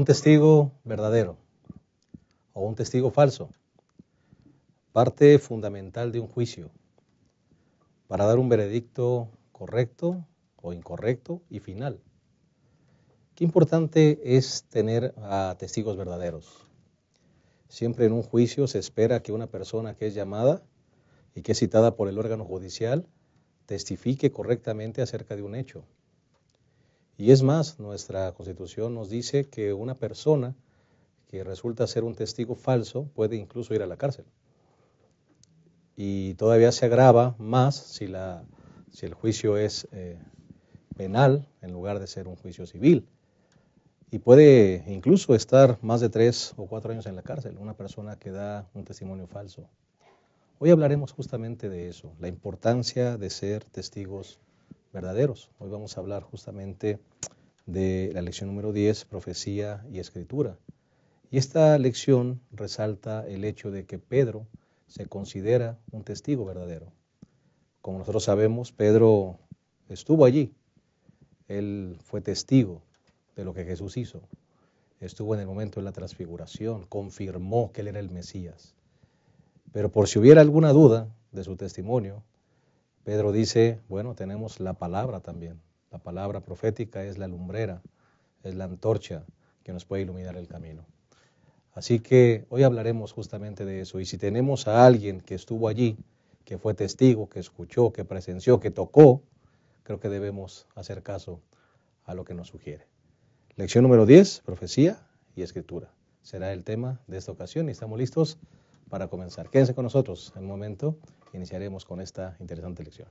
Un testigo verdadero o un testigo falso, parte fundamental de un juicio para dar un veredicto correcto o incorrecto y final. Qué importante es tener a testigos verdaderos. Siempre en un juicio se espera que una persona que es llamada y que es citada por el órgano judicial testifique correctamente acerca de un hecho. Y es más, nuestra Constitución nos dice que una persona que resulta ser un testigo falso puede incluso ir a la cárcel. Y todavía se agrava más si el juicio es penal en lugar de ser un juicio civil. Y puede incluso estar más de 3 o 4 años en la cárcel, una persona que da un testimonio falso. Hoy hablaremos justamente de eso, la importancia de ser testigos verdaderos. Hoy vamos a hablar justamente de la lección número 10, profecía y escritura. Y esta lección resalta el hecho de que Pedro se considera un testigo verdadero. Como nosotros sabemos, Pedro estuvo allí. Él fue testigo de lo que Jesús hizo. Estuvo en el momento de la transfiguración, confirmó que él era el Mesías. Pero por si hubiera alguna duda de su testimonio, Pedro dice, bueno, tenemos la palabra también. La palabra profética es la lumbrera, es la antorcha que nos puede iluminar el camino. Así que hoy hablaremos justamente de eso. Y si tenemos a alguien que estuvo allí, que fue testigo, que escuchó, que presenció, que tocó, creo que debemos hacer caso a lo que nos sugiere. Lección número 10, profecía y escritura. Será el tema de esta ocasión y estamos listos para comenzar. Quédense con nosotros. En un momento iniciaremos con esta interesante lección.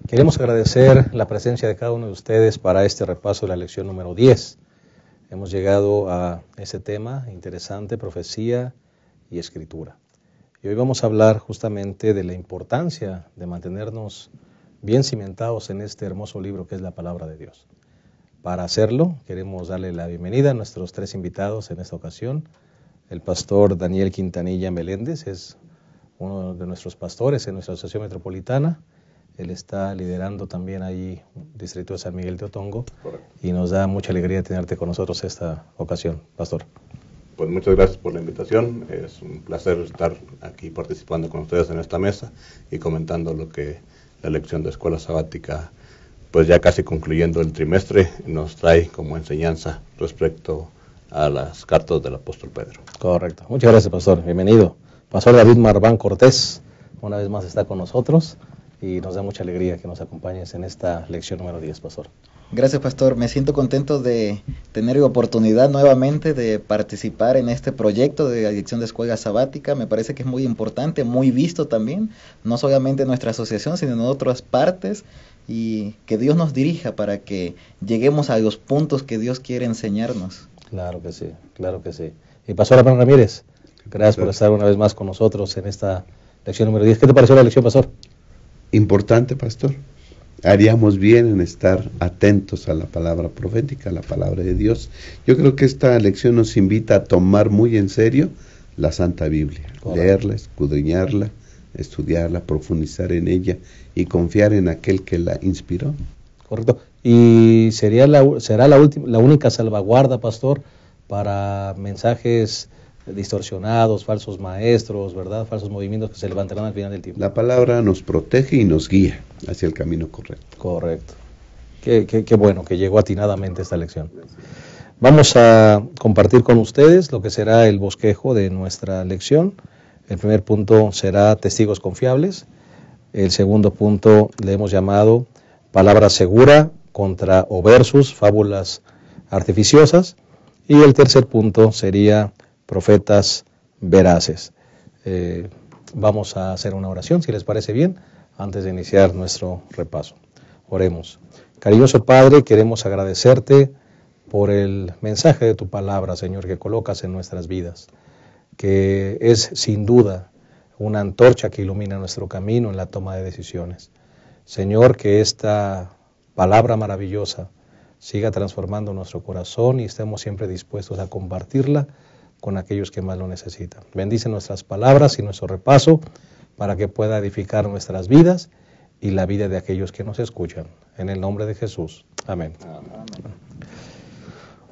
Queremos agradecer la presencia de cada uno de ustedes para este repaso de la lección número 10. Hemos llegado a ese tema interesante, profecía y escritura. Y hoy vamos a hablar justamente de la importancia de mantenernos bien cimentados en este hermoso libro que es la palabra de Dios. Para hacerlo, queremos darle la bienvenida a nuestros 3 invitados en esta ocasión. El pastor Daniel Quintanilla Meléndez es uno de nuestros pastores en nuestra asociación metropolitana. Él está liderando también ahí el distrito de San Miguel de Otongo. Correcto. Y nos da mucha alegría tenerte con nosotros esta ocasión, pastor. Pues muchas gracias por la invitación. Es un placer estar aquí participando con ustedes en esta mesa y comentando lo que la lección de escuela sabática, pues ya casi concluyendo el trimestre, nos trae como enseñanza respecto a las cartas del apóstol Pedro. Correcto. Muchas gracias, pastor. Bienvenido. Pastor David Marván Cortés, una vez más está con nosotros. Y nos da mucha alegría que nos acompañes en esta lección número 10, pastor. Gracias, pastor. Me siento contento de tener la oportunidad nuevamente de participar en este proyecto de la dirección de escuela sabática. Me parece que es muy importante, muy visto también, no solamente en nuestra asociación, sino en otras partes, y que Dios nos dirija para que lleguemos a los puntos que Dios quiere enseñarnos. Claro que sí, claro que sí. Y pastor Abraham Ramírez, gracias por estar una vez más con nosotros en esta lección número 10. ¿Qué te pareció la lección, pastor? Importante, pastor. Haríamos bien en estar atentos a la palabra profética, a la palabra de Dios. Yo creo que esta lección nos invita a tomar muy en serio la Santa Biblia. Correcto. Leerla, escudriñarla, estudiarla, profundizar en ella y confiar en aquel que la inspiró. Correcto. Y será la única salvaguarda, pastor, para mensajes distorsionados, falsos maestros, ¿verdad? Falsos movimientos que se levantarán al final del tiempo. La palabra nos protege y nos guía hacia el camino correcto. Correcto. Qué bueno que llegó atinadamente esta lección. Vamos a compartir con ustedes lo que será el bosquejo de nuestra lección. El primer punto será testigos confiables. El segundo punto le hemos llamado palabra segura contra o versus fábulas artificiosas. Y el tercer punto sería profetas veraces. Vamos a hacer una oración, si les parece bien, antes de iniciar nuestro repaso. Oremos. Cariñoso Padre, queremos agradecerte por el mensaje de tu palabra, Señor, que colocas en nuestras vidas, que es sin duda una antorcha que ilumina nuestro camino en la toma de decisiones. Señor, que esta palabra maravillosa siga transformando nuestro corazón y estemos siempre dispuestos a compartirla con aquellos que más lo necesitan. Bendice nuestras palabras y nuestro repaso para que pueda edificar nuestras vidas y la vida de aquellos que nos escuchan. En el nombre de Jesús. Amén.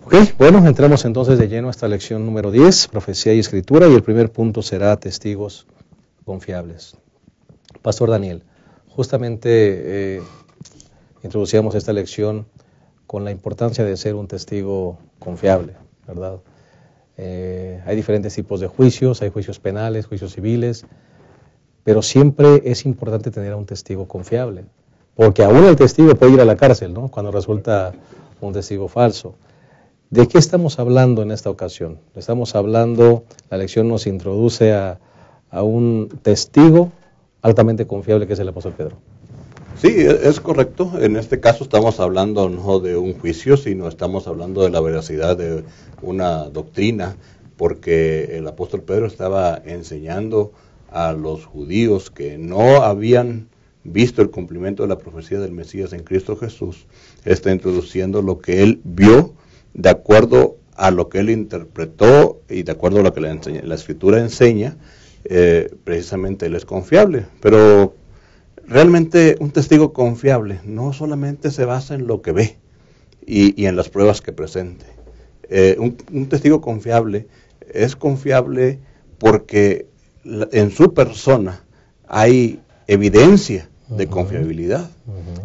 Ok, bueno, entramos entonces de lleno a esta lección número 10, Profecía y Escritura, y el primer punto será testigos confiables. Pastor Daniel, justamente introducíamos esta lección con la importancia de ser un testigo confiable, ¿verdad? Hay diferentes tipos de juicios, hay juicios penales, juicios civiles, pero siempre es importante tener a un testigo confiable, porque aún el testigo puede ir a la cárcel, ¿no?, cuando resulta un testigo falso. ¿De qué estamos hablando en esta ocasión? Estamos hablando, la lección nos introduce a un testigo altamente confiable que es el apóstol Pedro. Sí, es correcto. En este caso estamos hablando no de un juicio, sino estamos hablando de la veracidad de una doctrina, porque el apóstol Pedro estaba enseñando a los judíos que no habían visto el cumplimiento de la profecía del Mesías en Cristo Jesús. Está introduciendo lo que él vio de acuerdo a lo que él interpretó y de acuerdo a lo que la Escritura enseña. Precisamente él es confiable, pero realmente un testigo confiable no solamente se basa en lo que ve y en las pruebas que presente. Un testigo confiable es confiable porque en su persona hay evidencia de confiabilidad.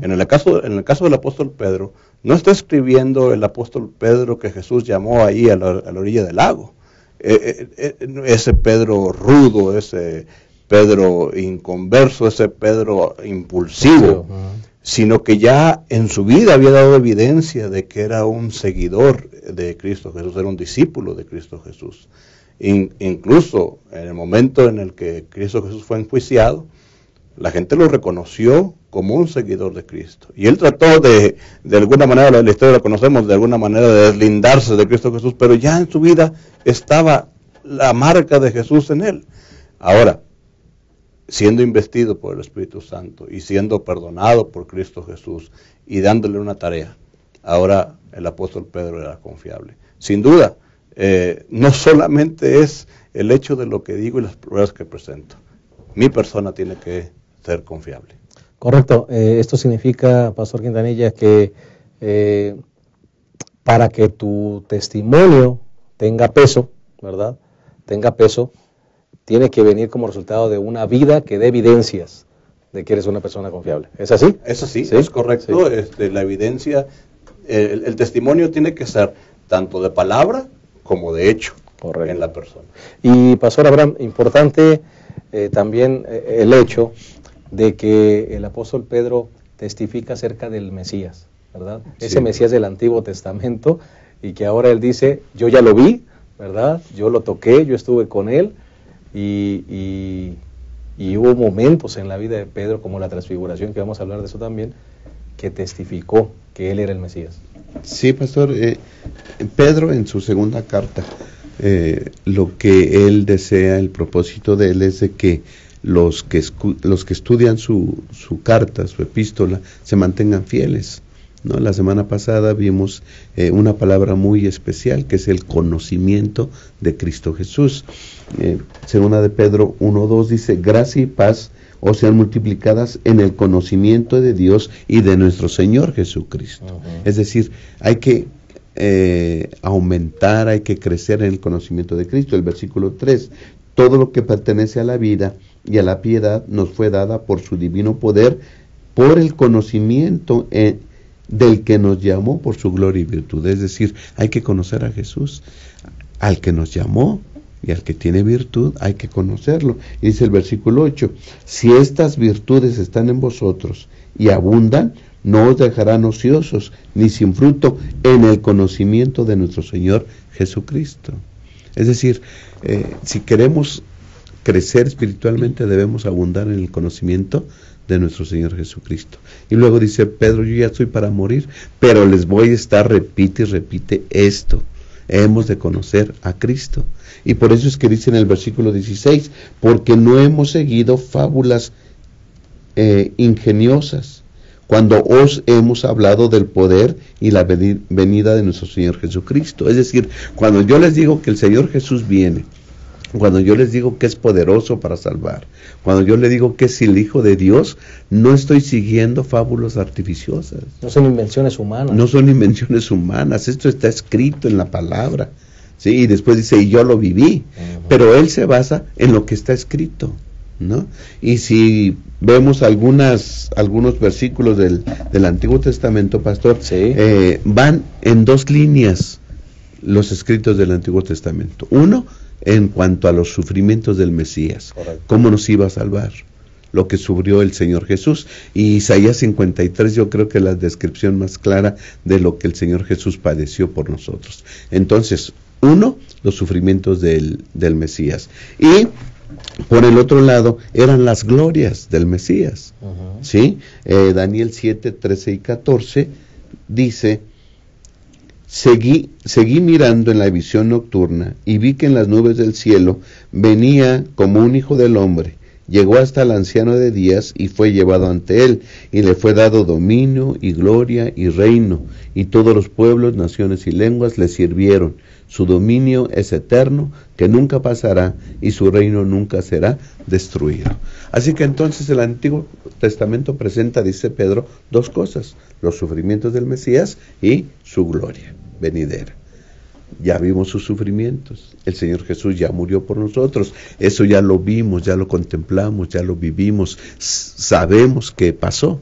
En el caso del apóstol Pedro, no está escribiendo el apóstol Pedro que Jesús llamó ahí a la orilla del lago. Ese Pedro rudo, ese Pedro inconverso, ese Pedro impulsivo, sino que ya en su vida había dado evidencia de que era un seguidor de Cristo Jesús, era un discípulo de Cristo Jesús. Incluso en el momento en el que Cristo Jesús fue enjuiciado, la gente lo reconoció como un seguidor de Cristo. Y él trató de alguna manera, la historia la conocemos, de alguna manera de deslindarse de Cristo Jesús, pero ya en su vida estaba la marca de Jesús en él. Ahora, siendo investido por el Espíritu Santo y siendo perdonado por Cristo Jesús y dándole una tarea, ahora el apóstol Pedro era confiable. Sin duda, no solamente es el hecho de lo que digo y las pruebas que presento. Mi persona tiene que ser confiable. Correcto. Esto significa, Pastor Quintanilla, que para que tu testimonio tenga peso, ¿verdad?, tenga peso, tiene que venir como resultado de una vida que dé evidencias de que eres una persona confiable. ¿Es así? Es así, ¿sí? Es correcto. Sí. La evidencia, el testimonio tiene que ser tanto de palabra como de hecho. Correcto. En la persona. Y Pastor Abraham, importante también el hecho de que el apóstol Pedro testifica acerca del Mesías, ¿verdad? Sí. Ese Mesías del Antiguo Testamento, y que ahora él dice, yo ya lo vi, ¿verdad? Yo lo toqué, yo estuve con él, y hubo momentos en la vida de Pedro, como la transfiguración, que vamos a hablar de eso también, que testificó que él era el Mesías. Sí, Pastor, Pedro en su segunda carta, lo que él desea, el propósito de él es de que los que estudian su carta, su epístola, se mantengan fieles, ¿no? La semana pasada vimos una palabra muy especial, que es el conocimiento de Cristo Jesús. Segunda de Pedro 1:2 dice, gracia y paz os sean multiplicadas en el conocimiento de Dios y de nuestro Señor Jesucristo. Es decir, hay que aumentar, hay que crecer en el conocimiento de Cristo. El versículo 3, todo lo que pertenece a la vida y a la piedad nos fue dada por su divino poder, por el conocimiento del que nos llamó por su gloria y virtud. Es decir, hay que conocer a Jesús, al que nos llamó y al que tiene virtud, hay que conocerlo. Y dice el versículo 8, si estas virtudes están en vosotros y abundan, no os dejarán ociosos ni sin fruto en el conocimiento de nuestro Señor Jesucristo. Es decir, si queremos crecer espiritualmente, debemos abundar en el conocimiento de nuestro Señor Jesucristo. Y luego dice Pedro, yo ya estoy para morir, pero les voy a estar, repite y repite esto. Hemos de conocer a Cristo. Y por eso es que dice en el versículo 16, porque no hemos seguido fábulas ingeniosas, cuando os hemos hablado del poder y la venida de nuestro Señor Jesucristo. Es decir, cuando yo les digo que el Señor Jesús viene, cuando yo les digo que es poderoso para salvar, cuando yo les digo que es el Hijo de Dios, no estoy siguiendo fábulas artificiosas. No son invenciones humanas. No son invenciones humanas, esto está escrito en la palabra. ¿Sí? Y después dice, y yo lo viví. Pero él se basa en lo que está escrito, ¿no? Y si vemos algunos versículos del Antiguo Testamento, pastor, sí, van en dos líneas los escritos del Antiguo Testamento. Uno, en cuanto a los sufrimientos del Mesías. Correcto. Cómo nos iba a salvar, lo que sufrió el Señor Jesús. Y Isaías 53 yo creo que es la descripción más clara de lo que el Señor Jesús padeció por nosotros. Entonces, uno, los sufrimientos del Mesías. Y por el otro lado, eran las glorias del Mesías. ¿Sí? Daniel 7, 13 y 14 dice: Seguí mirando en la visión nocturna y vi que en las nubes del cielo venía como un hijo del hombre. Llegó hasta el anciano de días y fue llevado ante él, y le fue dado dominio y gloria y reino, y todos los pueblos, naciones y lenguas le sirvieron. Su dominio es eterno, que nunca pasará, y su reino nunca será destruido. Así que entonces el Antiguo Testamento presenta, dice Pedro, dos cosas: los sufrimientos del Mesías y su gloria venidera. Ya vimos sus sufrimientos, el Señor Jesús ya murió por nosotros, eso ya lo vimos, ya lo contemplamos, ya lo vivimos, sabemos que pasó.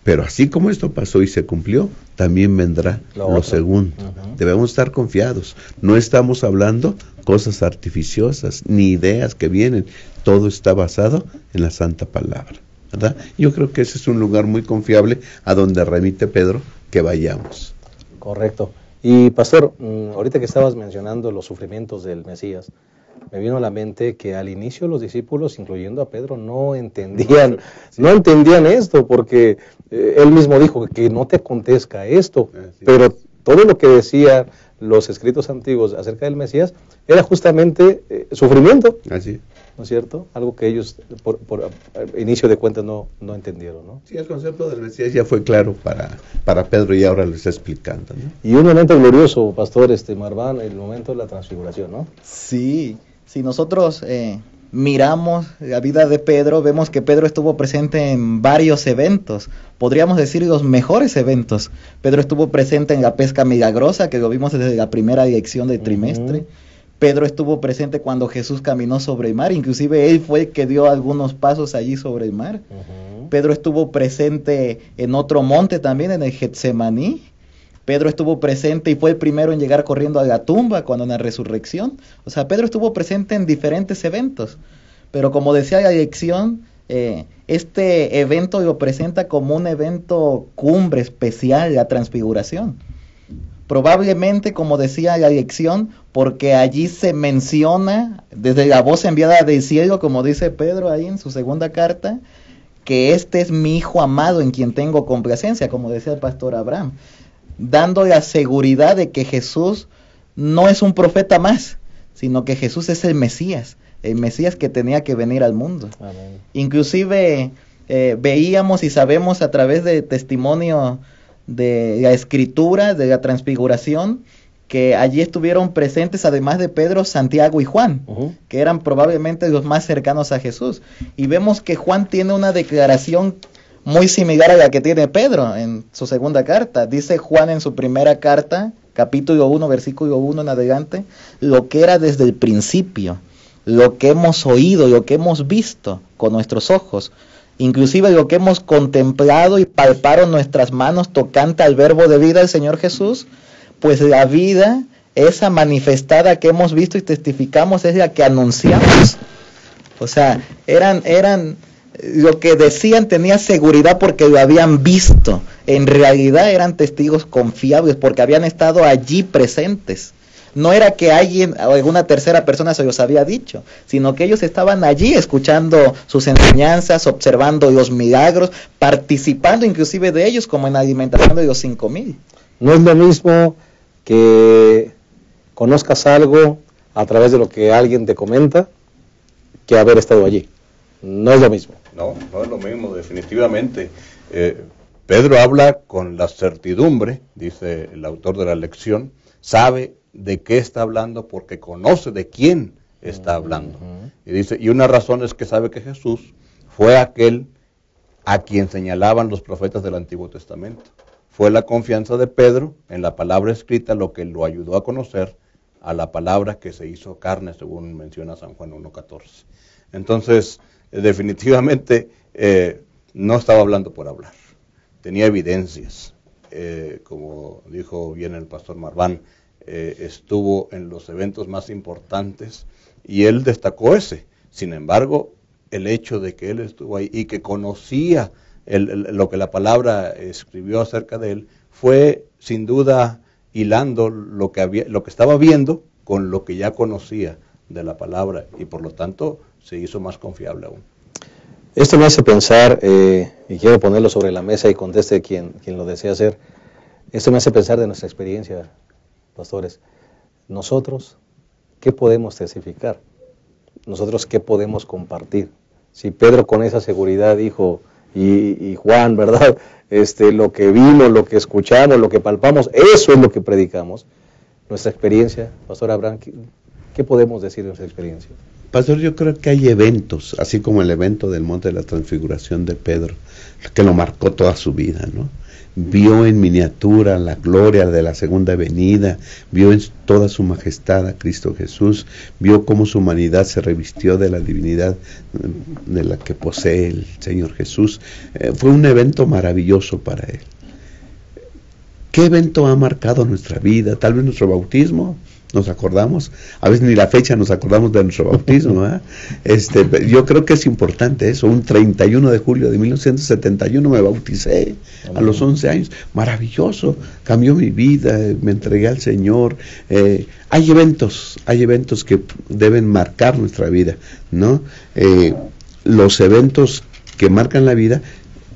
Pero así como esto pasó y se cumplió, también vendrá lo segundo. Debemos estar confiados, no estamos hablando cosas artificiosas, ni ideas que vienen, todo está basado en la Santa Palabra, ¿verdad? Yo creo que ese es un lugar muy confiable a donde remite Pedro que vayamos. Correcto. Y pastor, ahorita que estabas mencionando los sufrimientos del Mesías, me vino a la mente que al inicio los discípulos, incluyendo a Pedro, no entendían esto, porque él mismo dijo que no te acontezca esto, pero todo lo que decían los escritos antiguos acerca del Mesías era justamente sufrimiento. Así. ¿No es cierto? Algo que ellos, por inicio de cuentas, no entendieron, ¿no? Sí, el concepto del Mesías ya fue claro para Pedro y ahora lo está explicando, ¿no? Y un momento glorioso, pastor Marván, el momento de la transfiguración, ¿no? Sí, si nosotros miramos la vida de Pedro, vemos que Pedro estuvo presente en varios eventos, podríamos decir los mejores eventos. Pedro estuvo presente en la pesca milagrosa, que lo vimos desde la primera lección del trimestre. Pedro estuvo presente cuando Jesús caminó sobre el mar, inclusive él fue el que dio algunos pasos allí sobre el mar. Pedro estuvo presente en otro monte también, en el Getsemaní. Pedro estuvo presente y fue el primero en llegar corriendo a la tumba cuando en la resurrección. O sea, Pedro estuvo presente en diferentes eventos. Pero como decía la lección, este evento lo presenta como un evento cumbre especial, la transfiguración. Probablemente, como decía la lección, porque allí se menciona desde la voz enviada del cielo, como dice Pedro ahí en su segunda carta, que este es mi Hijo amado en quien tengo complacencia, como decía el pastor Abraham, dando la seguridad de que Jesús no es un profeta más, sino que Jesús es el Mesías que tenía que venir al mundo. Amén. Inclusive veíamos y sabemos a través de testimonio de la escritura, de la transfiguración, que allí estuvieron presentes, además de Pedro, Santiago y Juan, que eran probablemente los más cercanos a Jesús. Y vemos que Juan tiene una declaración muy similar a la que tiene Pedro en su segunda carta. Dice Juan en su primera carta, capítulo 1, versículo 1 en adelante, lo que era desde el principio, lo que hemos oído, lo que hemos visto con nuestros ojos, inclusive lo que hemos contemplado y palparon nuestras manos tocante al verbo de vida del Señor Jesús, pues la vida, esa manifestada que hemos visto y testificamos, es la que anunciamos. O sea, eran lo que decían tenía seguridad porque lo habían visto. En realidad eran testigos confiables porque habían estado allí presentes. No era que alguien o alguna tercera persona se los había dicho, sino que ellos estaban allí escuchando sus enseñanzas, observando los milagros, participando inclusive de ellos, como en la alimentación de los 5,000. No es lo mismo que conozcas algo a través de lo que alguien te comenta que haber estado allí. No es lo mismo. No, no es lo mismo, definitivamente. Pedro habla con la certidumbre, dice el autor de la lección, sabe de qué está hablando porque conoce de quién está hablando. Y dice, y una razón es que sabe que Jesús fue aquel a quien señalaban los profetas del Antiguo Testamento. Fue la confianza de Pedro en la palabra escrita lo que lo ayudó a conocer a la palabra que se hizo carne, según menciona San Juan 1:14. Entonces, definitivamente no estaba hablando por hablar, tenía evidencias. Como dijo bien el pastor Marván, estuvo en los eventos más importantes y él destacó ese. Sin embargo, el hecho de que él estuvo ahí y que conocía lo que la palabra escribió acerca de él, fue sin duda hilando lo que estaba viendo con lo que ya conocía de la palabra, y por lo tanto se hizo más confiable aún. Esto me hace pensar, y quiero ponerlo sobre la mesa y conteste quien lo desea hacer, esto me hace pensar de nuestra experiencia, pastores. Nosotros, ¿qué podemos testificar? Nosotros, ¿qué podemos compartir? Si Pedro con esa seguridad dijo, y Juan, ¿verdad? Lo que vimos, lo que escuchamos, lo que palpamos, eso es lo que predicamos. Nuestra experiencia, Pastor Abraham, ¿qué podemos decir de nuestra experiencia? Pastor, yo creo que hay eventos, así como el evento del Monte de la Transfiguración de Pedro, que lo marcó toda su vida, ¿no? Vio en miniatura la gloria de la segunda venida, vio en toda su majestad a Cristo Jesús, vio cómo su humanidad se revistió de la divinidad de la que posee el Señor Jesús. Fue un evento maravilloso para él. ¿Qué evento ha marcado nuestra vida? Tal vez nuestro bautismo, nos acordamos, a veces ni la fecha nos acordamos de nuestro bautismo, ¿eh? Yo creo que es importante eso. Un 31 de julio de 1971 me bauticé a los 11 años, maravilloso, cambió mi vida, me entregué al Señor. Hay eventos que deben marcar nuestra vida, ¿no? Los eventos que marcan la vida,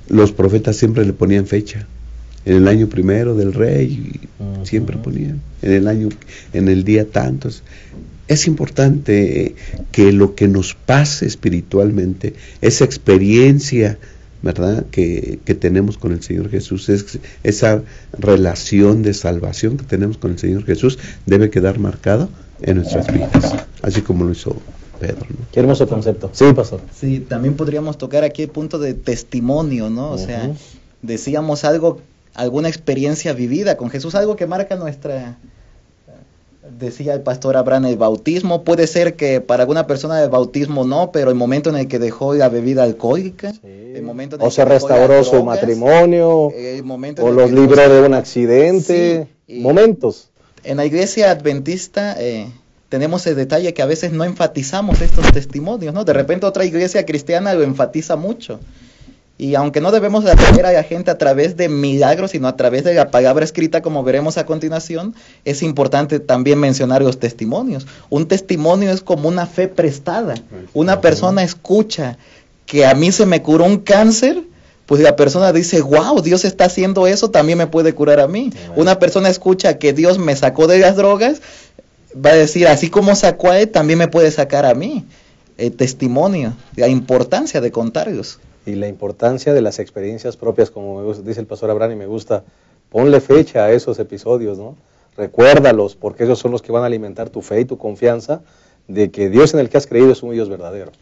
los profetas siempre le ponían fecha. En el año primero del rey, siempre ponían, en el día tantos. Es importante que lo que nos pase espiritualmente, esa experiencia, ¿verdad?, que tenemos con el Señor Jesús, esa relación de salvación que tenemos con el Señor Jesús, debe quedar marcado en nuestras vidas, así como lo hizo Pedro, ¿no? Qué hermoso concepto. Sí, pastor. Sí, también podríamos tocar aquí el punto de testimonio, ¿no? O sea, decíamos alguna experiencia vivida con Jesús, algo que marca nuestra, decía el pastor Abraham, el bautismo. Puede ser que para alguna persona el bautismo no, pero el momento en el que dejó la bebida alcohólica, el momento en el o que se restauró su matrimonio, el momento o los libró de un accidente, sí, momentos. En la iglesia adventista tenemos el detalle que a veces no enfatizamos estos testimonios, ¿no? De repente otra iglesia cristiana lo enfatiza mucho. Y aunque no debemos atraer a la gente a través de milagros, sino a través de la palabra escrita, como veremos a continuación, es importante también mencionar los testimonios. Un testimonio es como una fe prestada. Una persona escucha que a mí se me curó un cáncer, pues la persona dice, wow, Dios está haciendo eso, también me puede curar a mí. Una persona escucha que Dios me sacó de las drogas, va a decir, así como sacó a él, también me puede sacar a mí. El testimonio, la importancia de contarlos. Y la importancia de las experiencias propias, como dice el pastor Abraham, y me gusta, ponle fecha a esos episodios, ¿no? Recuérdalos, porque esos son los que van a alimentar tu fe y tu confianza de que Dios en el que has creído es un Dios verdadero,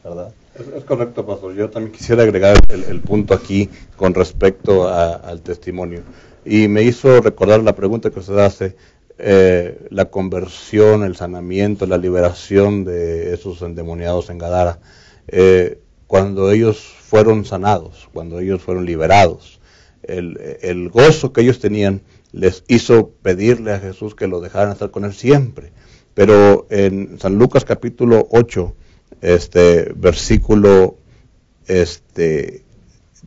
¿verdad? Es correcto, pastor. Yo también quisiera agregar el punto aquí con respecto al testimonio. Y me hizo recordar la pregunta que usted hace, la conversión, el sanamiento, la liberación de esos endemoniados en Gadara. Cuando ellos fueron sanados, cuando ellos fueron liberados, el gozo que ellos tenían les hizo pedirle a Jesús que lo dejaran estar con él siempre. Pero en San Lucas capítulo 8, versículo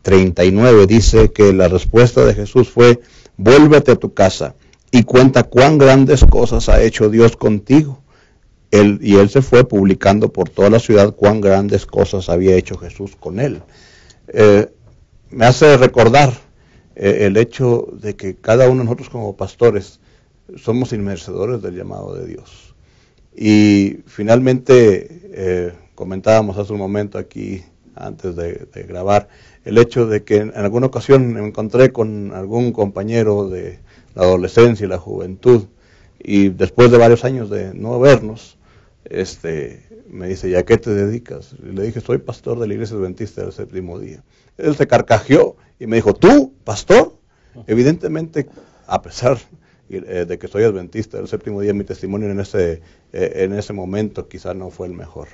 39 dice que la respuesta de Jesús fue, vuélvete a tu casa y cuenta cuán grandes cosas ha hecho Dios contigo. Y él se fue publicando por toda la ciudad cuán grandes cosas había hecho Jesús con él. Me hace recordar el hecho de que cada uno de nosotros como pastores somos inmerecedores del llamado de Dios. Y finalmente comentábamos hace un momento aquí antes de grabar, el hecho de que en alguna ocasión me encontré con algún compañero de la adolescencia y la juventud, y después de varios años de no vernos, me dice, ¿y a qué te dedicas? Y le dije, soy pastor de la Iglesia Adventista del Séptimo Día. Él se carcajeó y me dijo, ¿tú, pastor? Evidentemente, a pesar de que soy adventista del Séptimo Día, mi testimonio en ese momento quizá no fue el mejor.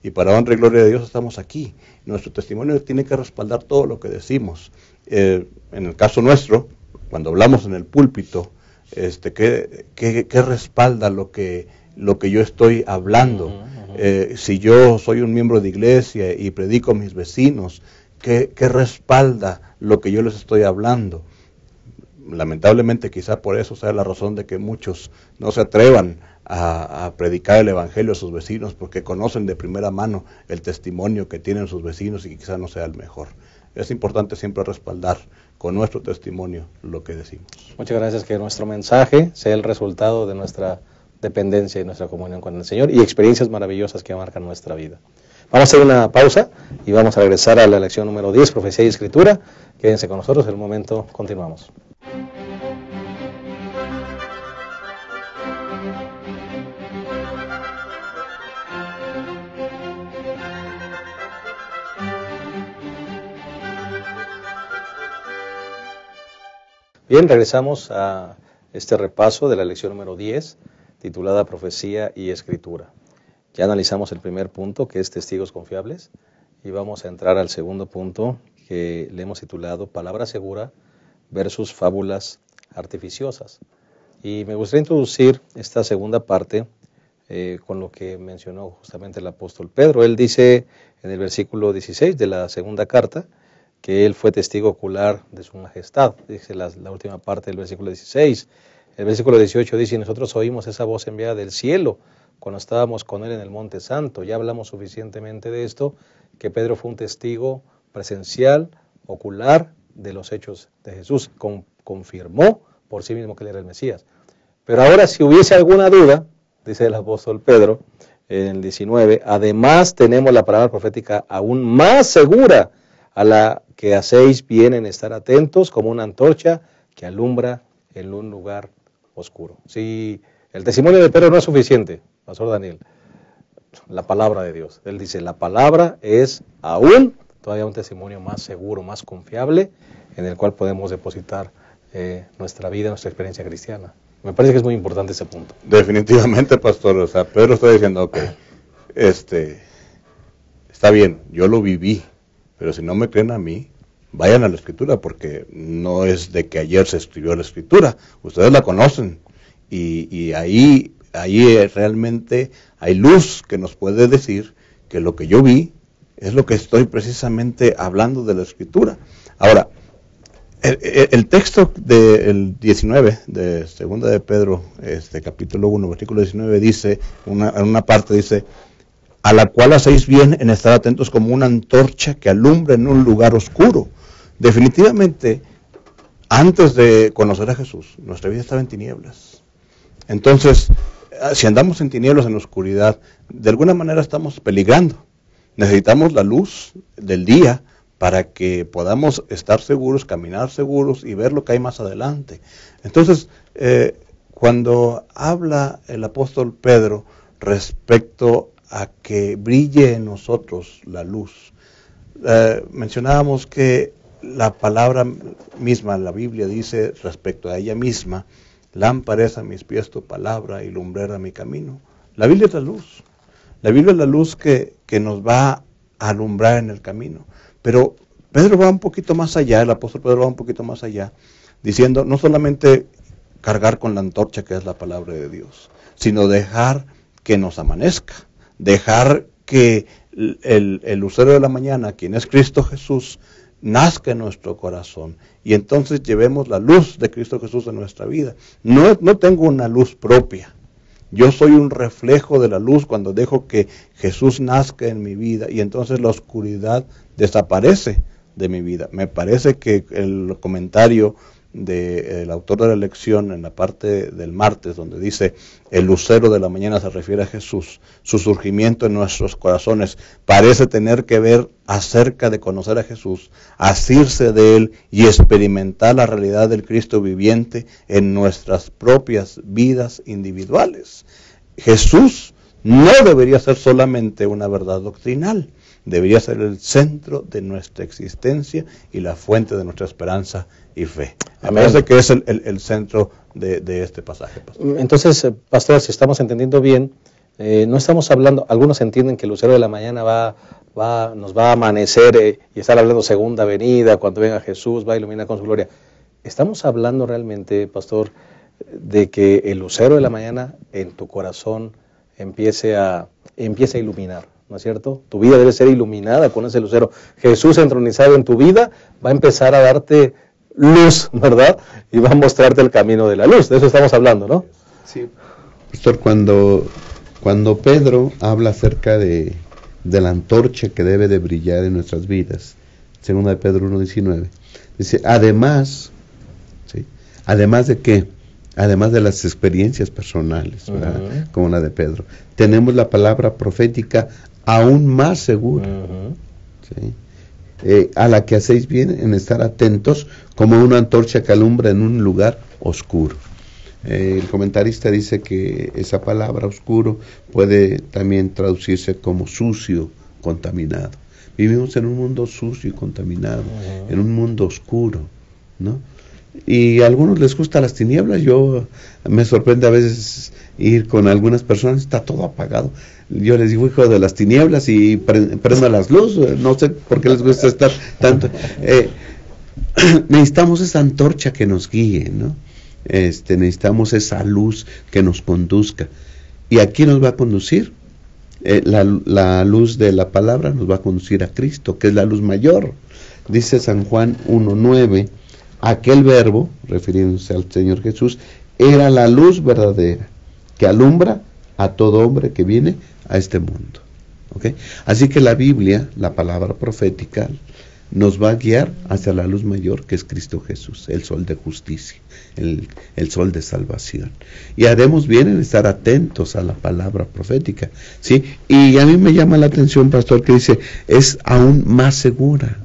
Y para honra y gloria de Dios estamos aquí. Nuestro testimonio tiene que respaldar todo lo que decimos. En el caso nuestro, cuando hablamos en el púlpito, ¿qué respalda lo que yo estoy hablando? Si yo soy un miembro de iglesia y predico a mis vecinos, ¿qué respalda lo que yo les estoy hablando? Lamentablemente quizá por eso sea la razón de que muchos no se atrevan a predicar el evangelio a sus vecinos, porque conocen de primera mano el testimonio que tienen sus vecinos y quizá no sea el mejor. Es importante siempre respaldar con nuestro testimonio lo que decimos. Muchas gracias, que nuestro mensaje sea el resultado de nuestra dependencia y nuestra comunión con el Señor y experiencias maravillosas que marcan nuestra vida. Vamos a hacer una pausa y vamos a regresar a la lección número 10, Profecía y Escritura. Quédense con nosotros, en un momento continuamos. Bien, regresamos a este repaso de la lección número 10, titulada Profecía y Escritura. Ya analizamos el primer punto, que es testigos confiables, y vamos a entrar al segundo punto, que le hemos titulado Palabra segura versus fábulas artificiosas. Y me gustaría introducir esta segunda parte con lo que mencionó justamente el apóstol Pedro. Él dice en el versículo 16 de la segunda carta, que él fue testigo ocular de su majestad, dice la última parte del versículo 16. El versículo 18 dice, y nosotros oímos esa voz enviada del cielo cuando estábamos con él en el Monte Santo. Ya hablamos suficientemente de esto, que Pedro fue un testigo presencial, ocular de los hechos de Jesús. Confirmó por sí mismo que él era el Mesías. Pero ahora, si hubiese alguna duda, dice el apóstol Pedro en el 19, además tenemos la palabra profética aún más segura, a la que hacéis bien en estar atentos como una antorcha que alumbra en un lugar oscuro. Si el testimonio de Pedro no es suficiente, Pastor Daniel, la palabra de Dios. Él dice, la palabra es aún todavía un testimonio más seguro, más confiable, en el cual podemos depositar nuestra vida, nuestra experiencia cristiana. Me parece que es muy importante ese punto. Definitivamente, pastor. O sea, Pedro está diciendo, ok, está bien, yo lo viví, pero si no me creen a mí, vayan a la Escritura, porque no es de que ayer se escribió la Escritura, ustedes la conocen, y ahí realmente hay luz que nos puede decir que lo que yo vi es lo que estoy precisamente hablando de la Escritura. Ahora, el texto del 19 de segunda de Pedro, capítulo 1, versículo 19, dice, en una parte dice, a la cual hacéis bien en estar atentos como una antorcha que alumbra en un lugar oscuro. Definitivamente, antes de conocer a Jesús, nuestra vida estaba en tinieblas. Entonces, si andamos en tinieblas, en oscuridad, de alguna manera estamos peligrando. Necesitamos la luz del día para que podamos estar seguros, caminar seguros y ver lo que hay más adelante. Entonces, cuando habla el apóstol Pedro respecto a que brille en nosotros la luz, mencionábamos que la palabra misma, la Biblia dice respecto a ella misma, lámpara es a mis pies tu palabra y lumbrera a mi camino. La Biblia es la luz. La Biblia es la luz que nos va a alumbrar en el camino. Pero Pedro va un poquito más allá, el apóstol Pedro va un poquito más allá, diciendo no solamente cargar con la antorcha que es la palabra de Dios, sino dejar que nos amanezca, dejar que el lucero de la mañana, quien es Cristo Jesús, nazca en nuestro corazón, y entonces llevemos la luz de Cristo Jesús en nuestra vida. No tengo una luz propia, yo soy un reflejo de la luz cuando dejo que Jesús nazca en mi vida, y entonces la oscuridad desaparece de mi vida. Me parece que el comentario del autor de la lección en la parte del martes, donde dice, el lucero de la mañana se refiere a Jesús. Su surgimiento en nuestros corazones parece tener que ver acerca de conocer a Jesús, asirse de Él y experimentar la realidad del Cristo viviente en nuestras propias vidas individuales. Jesús no debería ser solamente una verdad doctrinal, debería ser el centro de nuestra existencia y la fuente de nuestra esperanza y fe. Me parece que es el centro de este pasaje, pastor. Entonces, pastor, si estamos entendiendo bien, no estamos hablando, algunos entienden que el lucero de la mañana nos va a amanecer y estar hablando segunda venida, cuando venga Jesús, va a iluminar con su gloria. Estamos hablando realmente, pastor, de que el lucero de la mañana en tu corazón empiece a iluminar, ¿no es cierto? Tu vida debe ser iluminada con ese lucero. Jesús entronizado en tu vida va a empezar a darte luz, ¿verdad? Y va a mostrarte el camino de la luz. De eso estamos hablando, ¿no? Sí. Pastor, cuando Pedro habla acerca de la antorcha que debe de brillar en nuestras vidas, segunda de Pedro 1:19, dice, además, ¿sí? ¿Además de qué? Además de las experiencias personales, ¿verdad? Como la de Pedro, tenemos la palabra profética aún más segura, ¿sí? A la que hacéis bien en estar atentos como una antorcha que alumbra en un lugar oscuro. El comentarista dice que esa palabra oscuro puede también traducirse como sucio, contaminado. Vivimos en un mundo sucio y contaminado, en un mundo oscuro, ¿no? Y a algunos les gustan las tinieblas. Yo me sorprende a veces ir con algunas personas, está todo apagado. Yo les digo, hijo de las tinieblas, y prenda las luces. No sé por qué les gusta estar tanto. Necesitamos esa antorcha que nos guíe, ¿no? Necesitamos esa luz que nos conduzca. ¿Y a quién nos va a conducir? La luz de la palabra nos va a conducir a Cristo, que es la luz mayor. Dice San Juan 1:9, aquel verbo, refiriéndose al Señor Jesús, era la luz verdadera, que alumbra a todo hombre que viene a este mundo. ¿Okay? Así que la Biblia, la palabra profética, nos va a guiar hacia la luz mayor, que es Cristo Jesús, el sol de justicia, el sol de salvación. Y haremos bien en estar atentos a la palabra profética, ¿sí? Y a mí me llama la atención, pastor, que dice, es aún más segura.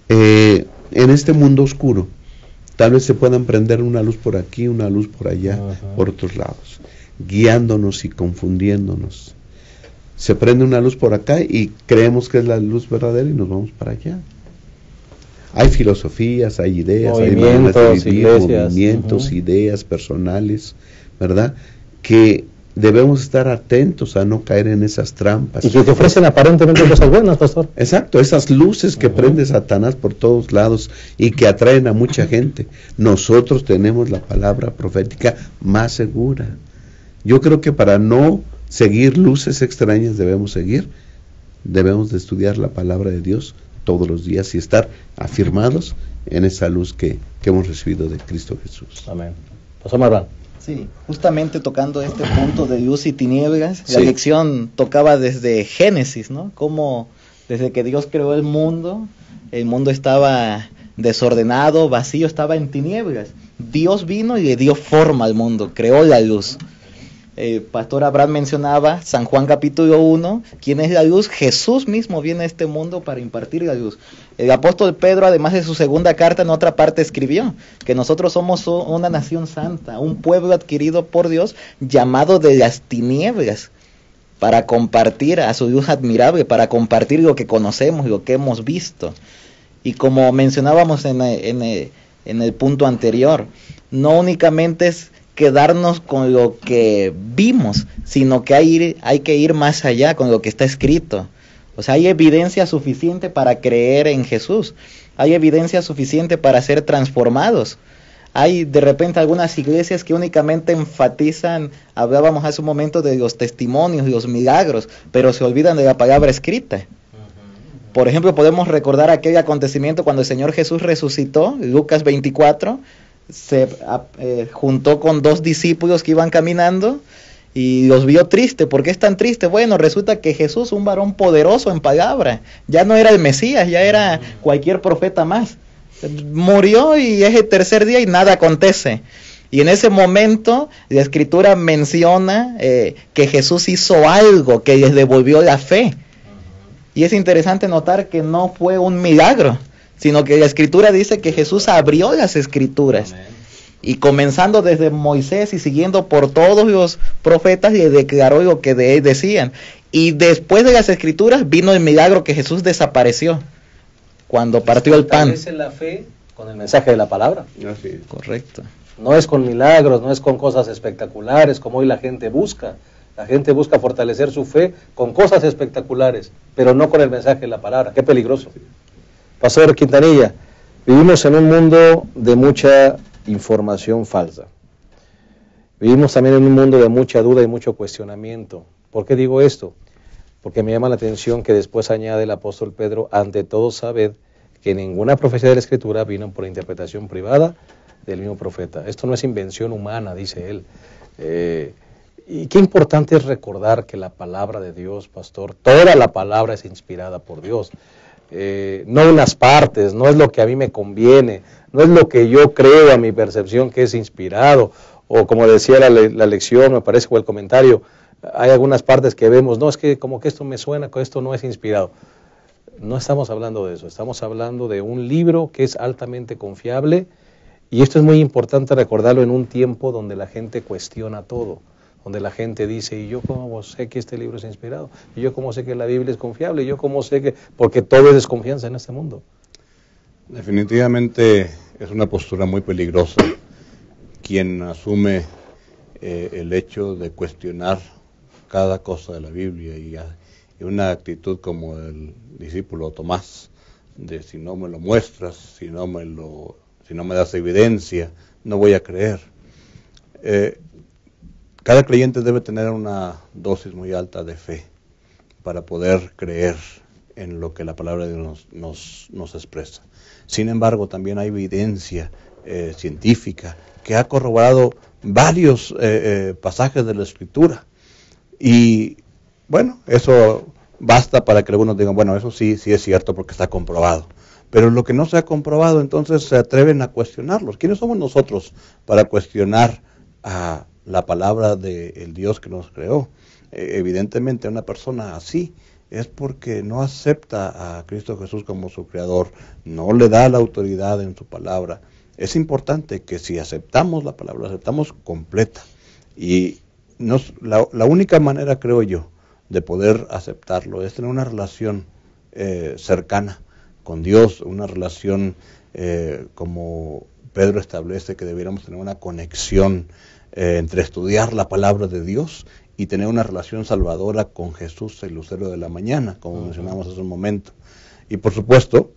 En este mundo oscuro, tal vez se puedan prender una luz por aquí, una luz por allá, por otros lados, guiándonos y confundiéndonos. Se prende una luz por acá y creemos que es la luz verdadera y nos vamos para allá. Hay filosofías, hay ideas, hay maneras de vivir, movimientos, ideas personales, ¿verdad? Que debemos estar atentos a no caer en esas trampas. Y que te ofrecen aparentemente cosas buenas, pastor. Exacto, esas luces que prende Satanás por todos lados y que atraen a mucha gente. Nosotros tenemos la palabra profética más segura. Yo creo que para no seguir luces extrañas debemos de estudiar la palabra de Dios todos los días y estar afirmados en esa luz que hemos recibido de Cristo Jesús. Amén. Pastor Marván. Sí, justamente tocando este punto de luz y tinieblas, la lección tocaba desde Génesis, ¿no? Como desde que Dios creó el mundo estaba desordenado, vacío, estaba en tinieblas. Dios vino y le dio forma al mundo, creó la luz. Pastor Abraham mencionaba San Juan capítulo 1, ¿quién es la luz? Jesús mismo viene a este mundo para impartir la luz. El apóstol Pedro, además de su segunda carta, en otra parte escribió que nosotros somos una nación santa, un pueblo adquirido por Dios, llamado de las tinieblas, para compartir a su luz admirable, para compartir lo que conocemos, lo que hemos visto. Y como mencionábamos en el punto anterior, no únicamente es quedarnos con lo que vimos, sino que hay que ir más allá con lo que está escrito. O sea, hay evidencia suficiente para creer en Jesús, hay evidencia suficiente para ser transformados. Hay de repente algunas iglesias que únicamente enfatizan, hablábamos hace un momento de los testimonios y los milagros, pero se olvidan de la palabra escrita. Por ejemplo, podemos recordar aquel acontecimiento cuando el Señor Jesús resucitó, Lucas 24, se juntó con 2 discípulos que iban caminando y los vio tristes. ¿Por qué están tristes? Bueno, resulta que Jesús, un varón poderoso en palabra, ya no era el Mesías, ya era cualquier profeta más. Murió y es el tercer día y nada acontece. Y en ese momento la Escritura menciona que Jesús hizo algo que les devolvió la fe. Y es interesante notar que no fue un milagro, sino que la Escritura dice que Jesús abrió las Escrituras. Amén. Y comenzando desde Moisés y siguiendo por todos los profetas, le declaró lo que de él decían. Y después de las Escrituras vino el milagro que Jesús desapareció cuando partió el pan. Fortalece la fe con el mensaje de la palabra. Así es. Correcto. No es con milagros, no es con cosas espectaculares como hoy la gente busca. La gente busca fortalecer su fe con cosas espectaculares, pero no con el mensaje de la palabra. Qué peligroso. Pastor Quintanilla, vivimos en un mundo de mucha información falsa. Vivimos también en un mundo de mucha duda y mucho cuestionamiento. ¿Por qué digo esto? Porque me llama la atención que después añade el apóstol Pedro, ante todo sabed que ninguna profecía de la Escritura vino por interpretación privada del mismo profeta. Esto no es invención humana, dice él. Y qué importante es recordar que la palabra de Dios, pastor, toda la palabra es inspirada por Dios. No unas partes, no es lo que a mí me conviene, no es lo que yo creo a mi percepción que es inspirado, o como decía la lección, me parece, o el comentario, hay algunas partes que vemos, no, es que como que esto me suena, que esto no es inspirado. No estamos hablando de eso, estamos hablando de un libro que es altamente confiable, y esto es muy importante recordarlo en un tiempo donde la gente cuestiona todo, donde la gente dice, ¿y yo cómo sé que este libro es inspirado? ¿Y yo cómo sé que la Biblia es confiable? ¿Y yo cómo sé que...? Porque todo es desconfianza en este mundo. Definitivamente es una postura muy peligrosa quien asume el hecho de cuestionar cada cosa de la Biblia y una actitud como el discípulo Tomás, de si no me lo muestras, si no me das evidencia, no voy a creer. Cada creyente debe tener una dosis muy alta de fe para poder creer en lo que la palabra de Dios nos expresa. Sin embargo, también hay evidencia científica que ha corroborado varios pasajes de la Escritura. Y bueno, eso basta para que algunos digan, bueno, eso sí es cierto porque está comprobado. Pero lo que no se ha comprobado, entonces se atreven a cuestionarlos. ¿Quiénes somos nosotros para cuestionar a la palabra del Dios que nos creó? Evidentemente una persona así es porque no acepta a Cristo Jesús como su creador, no le da la autoridad en su palabra. Es importante que si aceptamos la palabra, la aceptamos completa. Y la única manera, creo yo, de poder aceptarlo es tener una relación cercana con Dios, una relación como Pedro establece que debiéramos tener una conexión entre estudiar la palabra de Dios y tener una relación salvadora con Jesús, el lucero de la mañana, como mencionamos hace un momento. Y por supuesto,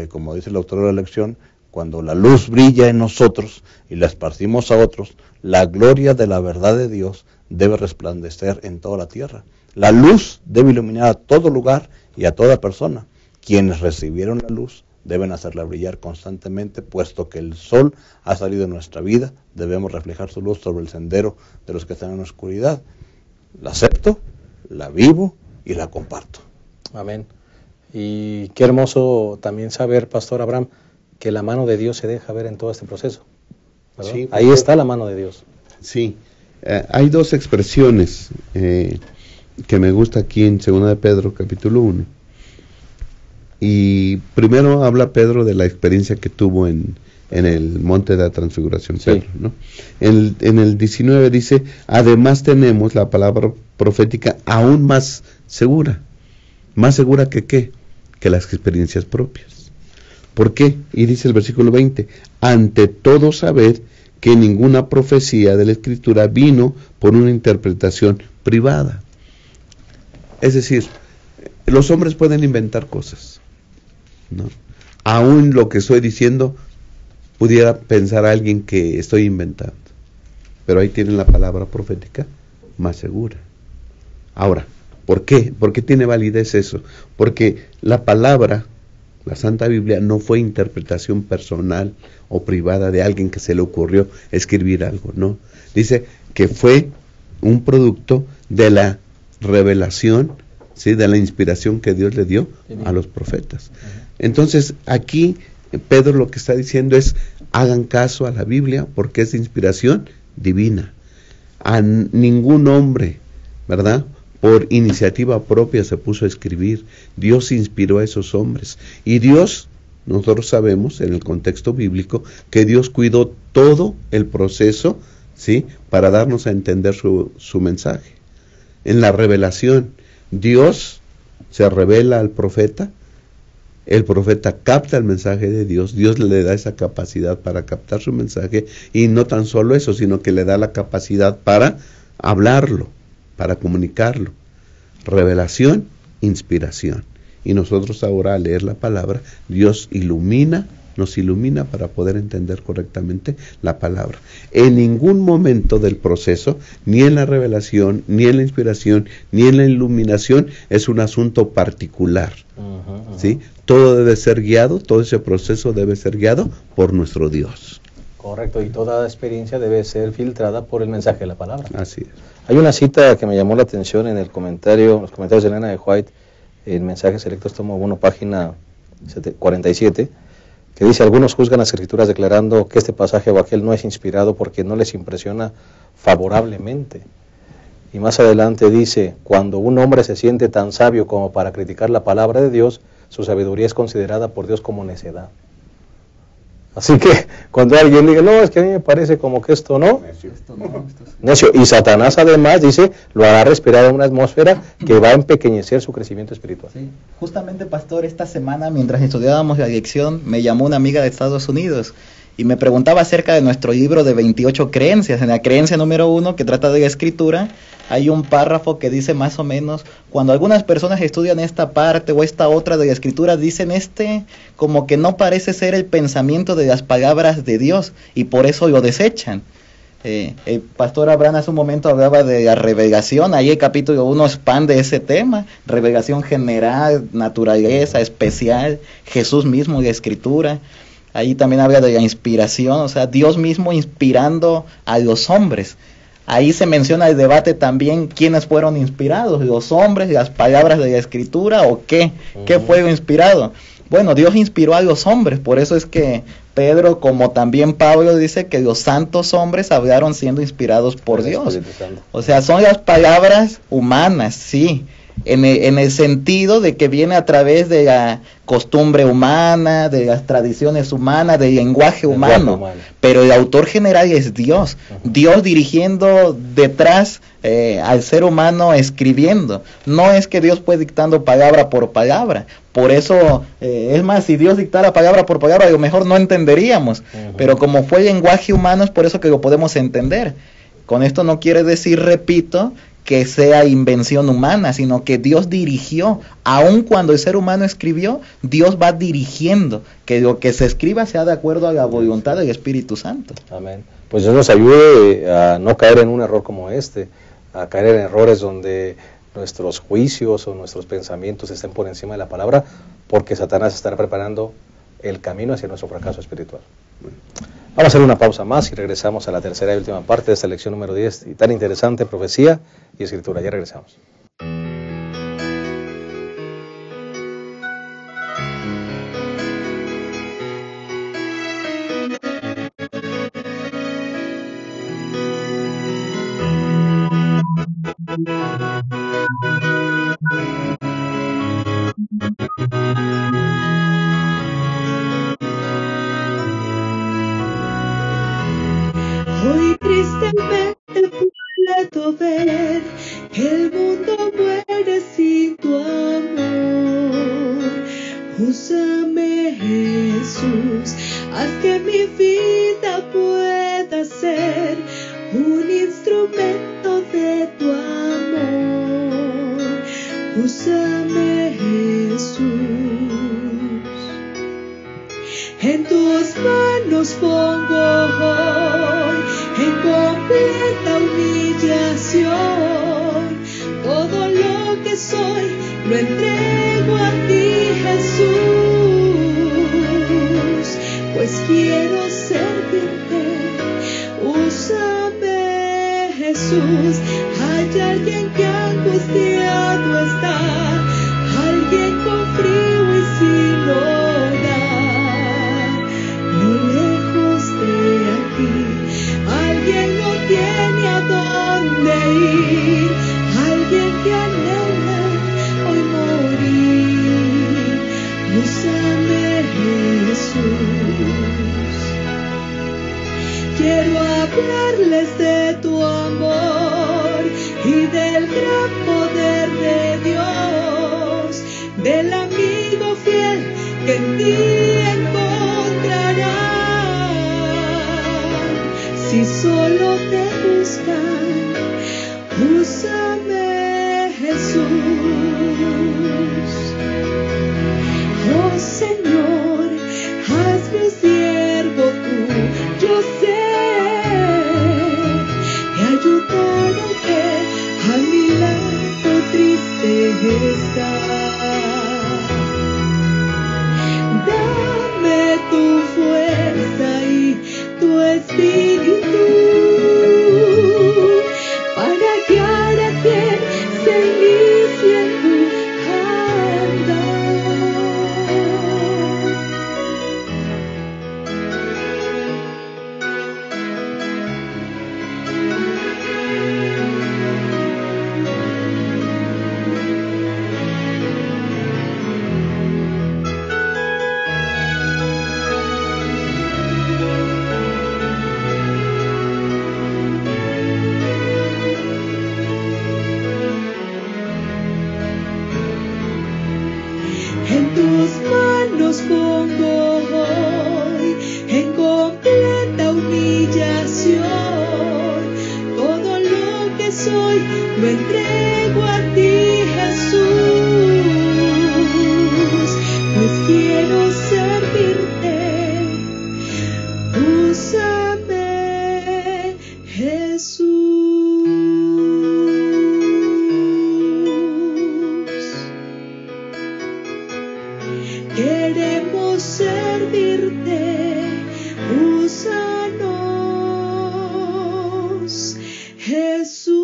como dice el autor de la lección, cuando la luz brilla en nosotros y la esparcimos a otros, la gloria de la verdad de Dios debe resplandecer en toda la tierra. La luz debe iluminar a todo lugar y a toda persona. Quienes recibieron la luz deben hacerla brillar constantemente, puesto que el sol ha salido de nuestra vida, debemos reflejar su luz sobre el sendero de los que están en la oscuridad. La acepto, la vivo y la comparto. Amén. Y qué hermoso también saber, Pastor Abraham, que la mano de Dios se deja ver en todo este proceso. Sí, ahí está la mano de Dios. Sí, hay dos expresiones que me gusta aquí en 2 de Pedro, capítulo 1. Y primero habla Pedro de la experiencia que tuvo en el monte de la transfiguración, sí. Pedro, ¿no? En el 19 dice, además tenemos la palabra profética aún más segura. ¿Más segura que qué? Que las experiencias propias. ¿Por qué? Y dice el versículo 20, ante todo saber que ninguna profecía de la Escritura vino por una interpretación privada. Es decir, los hombres pueden inventar cosas, ¿no? Aún lo que estoy diciendo pudiera pensar alguien que estoy inventando, pero ahí tienen la palabra profética más segura. Ahora, ¿por qué? ¿Por qué tiene validez eso? Porque la palabra, la Santa Biblia, no fue interpretación personal o privada de alguien que se le ocurrió escribir algo, no. Dice que fue un producto de la revelación, ¿sí? De la inspiración que Dios le dio a los profetas. Entonces, aquí Pedro lo que está diciendo es, hagan caso a la Biblia porque es de inspiración divina. A ningún hombre, ¿verdad?, por iniciativa propia se puso a escribir. Dios inspiró a esos hombres. Y Dios, nosotros sabemos en el contexto bíblico, que Dios cuidó todo el proceso, ¿sí?, para darnos a entender su mensaje. En la revelación, Dios se revela al profeta, el profeta capta el mensaje de Dios, Dios le da esa capacidad para captar su mensaje, y no tan solo eso, sino que le da la capacidad para hablarlo, para comunicarlo. Revelación, inspiración. Y nosotros ahora al leer la palabra, Dios nos ilumina para poder entender correctamente la palabra. En ningún momento del proceso, ni en la revelación, ni en la inspiración, ni en la iluminación, es un asunto particular. ¿Sí? Todo debe ser guiado, todo ese proceso debe ser guiado por nuestro Dios. Correcto, y toda experiencia debe ser filtrada por el mensaje de la palabra. Así es. Hay una cita que me llamó la atención en los comentarios de Elena de White, en Mensajes Selectos, tomo 1, página 47, que dice: algunos juzgan las escrituras declarando que este pasaje o aquel no es inspirado porque no les impresiona favorablemente. Y más adelante dice: cuando un hombre se siente tan sabio como para criticar la palabra de Dios, su sabiduría es considerada por Dios como necedad. Así que cuando alguien diga, no, es que a mí me parece como que esto no, necio. Y Satanás además dice, lo hará respirar en una atmósfera que va a empequeñecer su crecimiento espiritual. Sí. Justamente, pastor, esta semana mientras estudiábamos la lección, me llamó una amiga de Estados Unidos y me preguntaba acerca de nuestro libro de 28 creencias. En la creencia número 1, que trata de la escritura, hay un párrafo que dice más o menos, cuando algunas personas estudian esta parte o esta otra de la escritura, dicen como que no parece ser el pensamiento de las palabras de Dios, y por eso lo desechan. El pastor Abraham hace un momento hablaba de la revelación, ahí el capítulo 1 expande ese tema, revelación general, naturaleza, especial, Jesús mismo y la escritura. Ahí también habla de la inspiración, o sea, Dios mismo inspirando a los hombres. Ahí se menciona el debate también, quiénes fueron inspirados, los hombres, las palabras de la escritura, o qué fue lo inspirado. Bueno, Dios inspiró a los hombres, por eso es que Pedro, como también Pablo, dice que los santos hombres hablaron siendo inspirados por Dios. O sea, son las palabras humanas, sí, en el sentido de que viene a través de la costumbre humana, de las tradiciones humanas, del lenguaje humano, pero el autor general es Dios, Dios dirigiendo detrás al ser humano escribiendo. No es que Dios fue dictando palabra por palabra, por eso, es más, si Dios dictara palabra por palabra, a lo mejor no entenderíamos, pero como fue lenguaje humano, es por eso que lo podemos entender. Con esto no quiere decir, repito, que sea invención humana, sino que Dios dirigió, aun cuando el ser humano escribió, Dios va dirigiendo, que lo que se escriba sea de acuerdo a la voluntad del Espíritu Santo. Amén. Pues Dios nos ayude a no caer en un error como este, a caer en errores donde nuestros juicios o nuestros pensamientos estén por encima de la palabra, porque Satanás estará preparando el camino hacia nuestro fracaso espiritual. Vamos a hacer una pausa más y regresamos a la tercera y última parte de esta lección número 10, y tan interesante, profecía y escritura. Ya regresamos. Hoy tristemente puedo ver que el mundo muere sin tu amor. Úsame, Jesús, haz que mi vida pueda ser un instrumento de tu amor. Úsame, Jesús. En tus manos pongo hoy, en completa humillación, todo lo que soy lo entrego a ti, Jesús, pues quiero servirte. Úsame, Jesús. Hay alguien que angustiado está, alguien con frío y sin hogar. quiero hablarles de tu amor y del gran poder de Dios, del amigo fiel que en ti encontrarán. Si solo te buscan, úsame, Jesús. Oh Señor, hazme siervo tuyo ser y ayudar al que a mi lado triste está. Dame tu fuerza y tu espíritu para guiar a quien se inicie en tu andar. En tus manos pongo hoy, en completa humillación, todo lo que soy lo entrego a ti, Jesús, pues quiero servirte. Úsame, Jesús. Queremos servirte, úsanos, Jesús.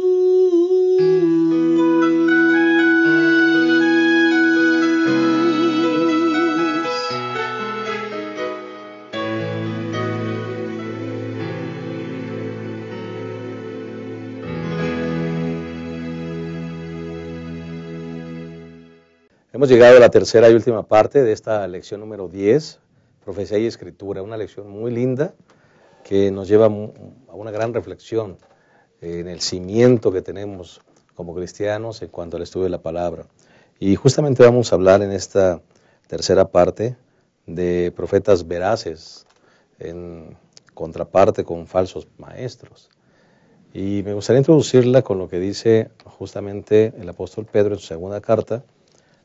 Hemos llegado a la tercera y última parte de esta lección número 10, Profecía y Escritura, una lección muy linda que nos lleva a una gran reflexión en el cimiento que tenemos como cristianos en cuanto al estudio de la palabra. Y justamente vamos a hablar en esta tercera parte de profetas veraces en contraparte con falsos maestros. Y me gustaría introducirla con lo que dice justamente el apóstol Pedro en su segunda carta,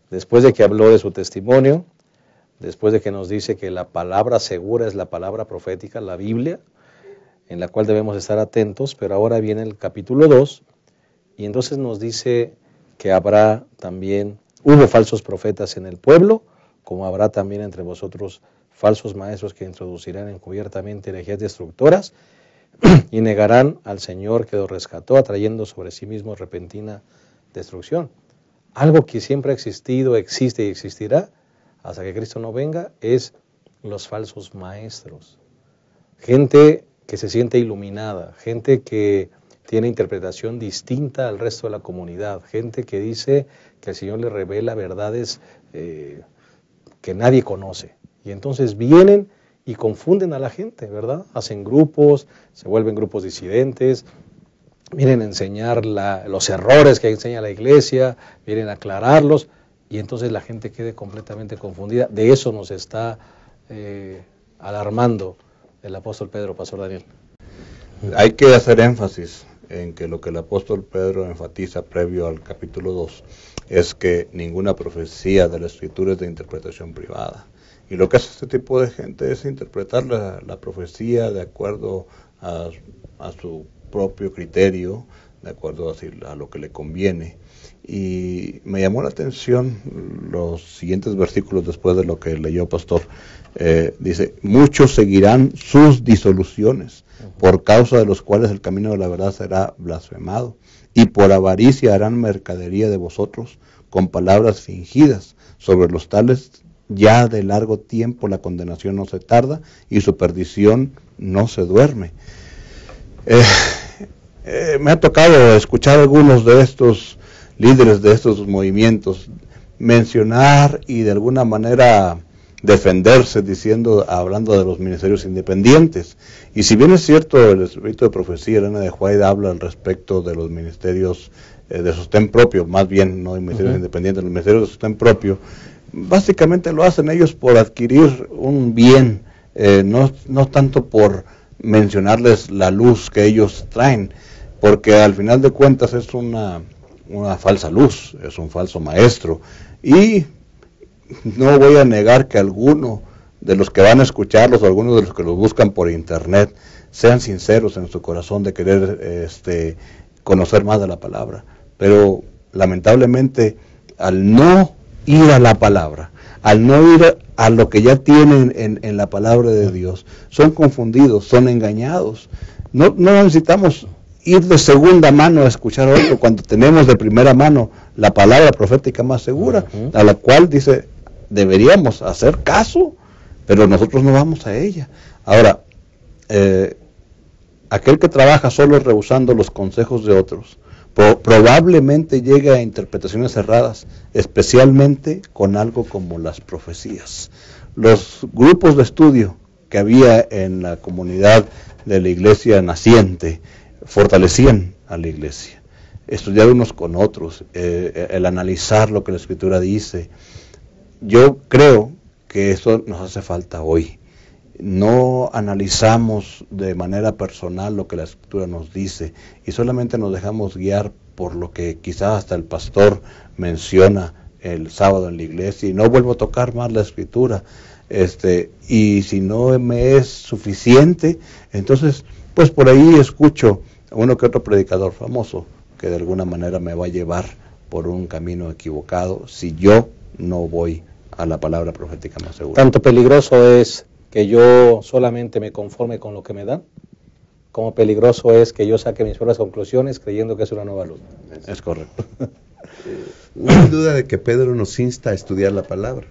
después de que habló de su testimonio, después de que nos dice que la palabra segura es la palabra profética, la Biblia, en la cual debemos estar atentos, pero ahora viene el capítulo 2, y entonces nos dice que hubo falsos profetas en el pueblo, como habrá también entre vosotros falsos maestros que introducirán encubiertamente herejías destructoras, y negarán al Señor que los rescató, atrayendo sobre sí mismo repentina destrucción. Algo que siempre ha existido, existe y existirá hasta que Cristo no venga es los falsos maestros. Gente que se siente iluminada, gente que tiene interpretación distinta al resto de la comunidad, gente que dice que el Señor le revela verdades que nadie conoce. Y entonces vienen y confunden a la gente, ¿verdad? Hacen grupos, se vuelven grupos disidentes, vienen a enseñar los errores que enseña la iglesia, vienen a aclararlos, y entonces la gente quede completamente confundida. De eso nos está alarmando el apóstol Pedro, Pastor Daniel. Hay que hacer énfasis en que lo que el apóstol Pedro enfatiza previo al capítulo 2 es que ninguna profecía de la Escritura es de interpretación privada. Y lo que hace este tipo de gente es interpretar la profecía de acuerdo a su propio criterio, de acuerdo a lo que le conviene. Y me llamó la atención los siguientes versículos después de lo que leyó Pastor. Dice, muchos seguirán sus disoluciones, por causa de los cuales el camino de la verdad será blasfemado, y por avaricia harán mercadería de vosotros con palabras fingidas. Sobre los tales ya de largo tiempo la condenación no se tarda y su perdición no se duerme. Me ha tocado escuchar a algunos de estos líderes de estos movimientos mencionar y de alguna manera defenderse hablando de los ministerios independientes. Y si bien es cierto, el espíritu de profecía, Elena de White, habla al respecto de los ministerios de sostén propio, más bien no de ministerios independientes, los ministerios de sostén propio, básicamente lo hacen ellos por adquirir un bien, no tanto por mencionarles la luz que ellos traen, porque al final de cuentas es una falsa luz, es un falso maestro. Y no voy a negar que alguno de los que van a escucharlos o algunos de los que los buscan por internet sean sinceros en su corazón de querer conocer más de la palabra, pero lamentablemente al no ir a la palabra, al no ir a lo que ya tienen en la palabra de Dios, son confundidos, son engañados. No necesitamos ir de segunda mano a escuchar a otro cuando tenemos de primera mano la palabra profética más segura, a la cual dice deberíamos hacer caso, pero nosotros no vamos a ella. Ahora, aquel que trabaja solo rehusando los consejos de otros, probablemente llegue a interpretaciones erradas, especialmente con algo como las profecías. Los grupos de estudio que había en la comunidad de la iglesia naciente fortalecían a la iglesia, estudiar unos con otros, el analizar lo que la Escritura dice. Yo creo que eso nos hace falta hoy. No analizamos de manera personal lo que la Escritura nos dice y solamente nos dejamos guiar por lo que quizás hasta el pastor menciona el sábado en la iglesia y no vuelvo a tocar más la Escritura. Y si no me es suficiente, entonces pues por ahí escucho a uno que otro predicador famoso que de alguna manera me va a llevar por un camino equivocado si yo no voy a la palabra profética más segura. Tanto peligroso es que yo solamente me conforme con lo que me dan, como peligroso es que yo saque mis propias conclusiones creyendo que es una nueva luz. Es correcto. No hay duda de que Pedro nos insta a estudiar la palabra.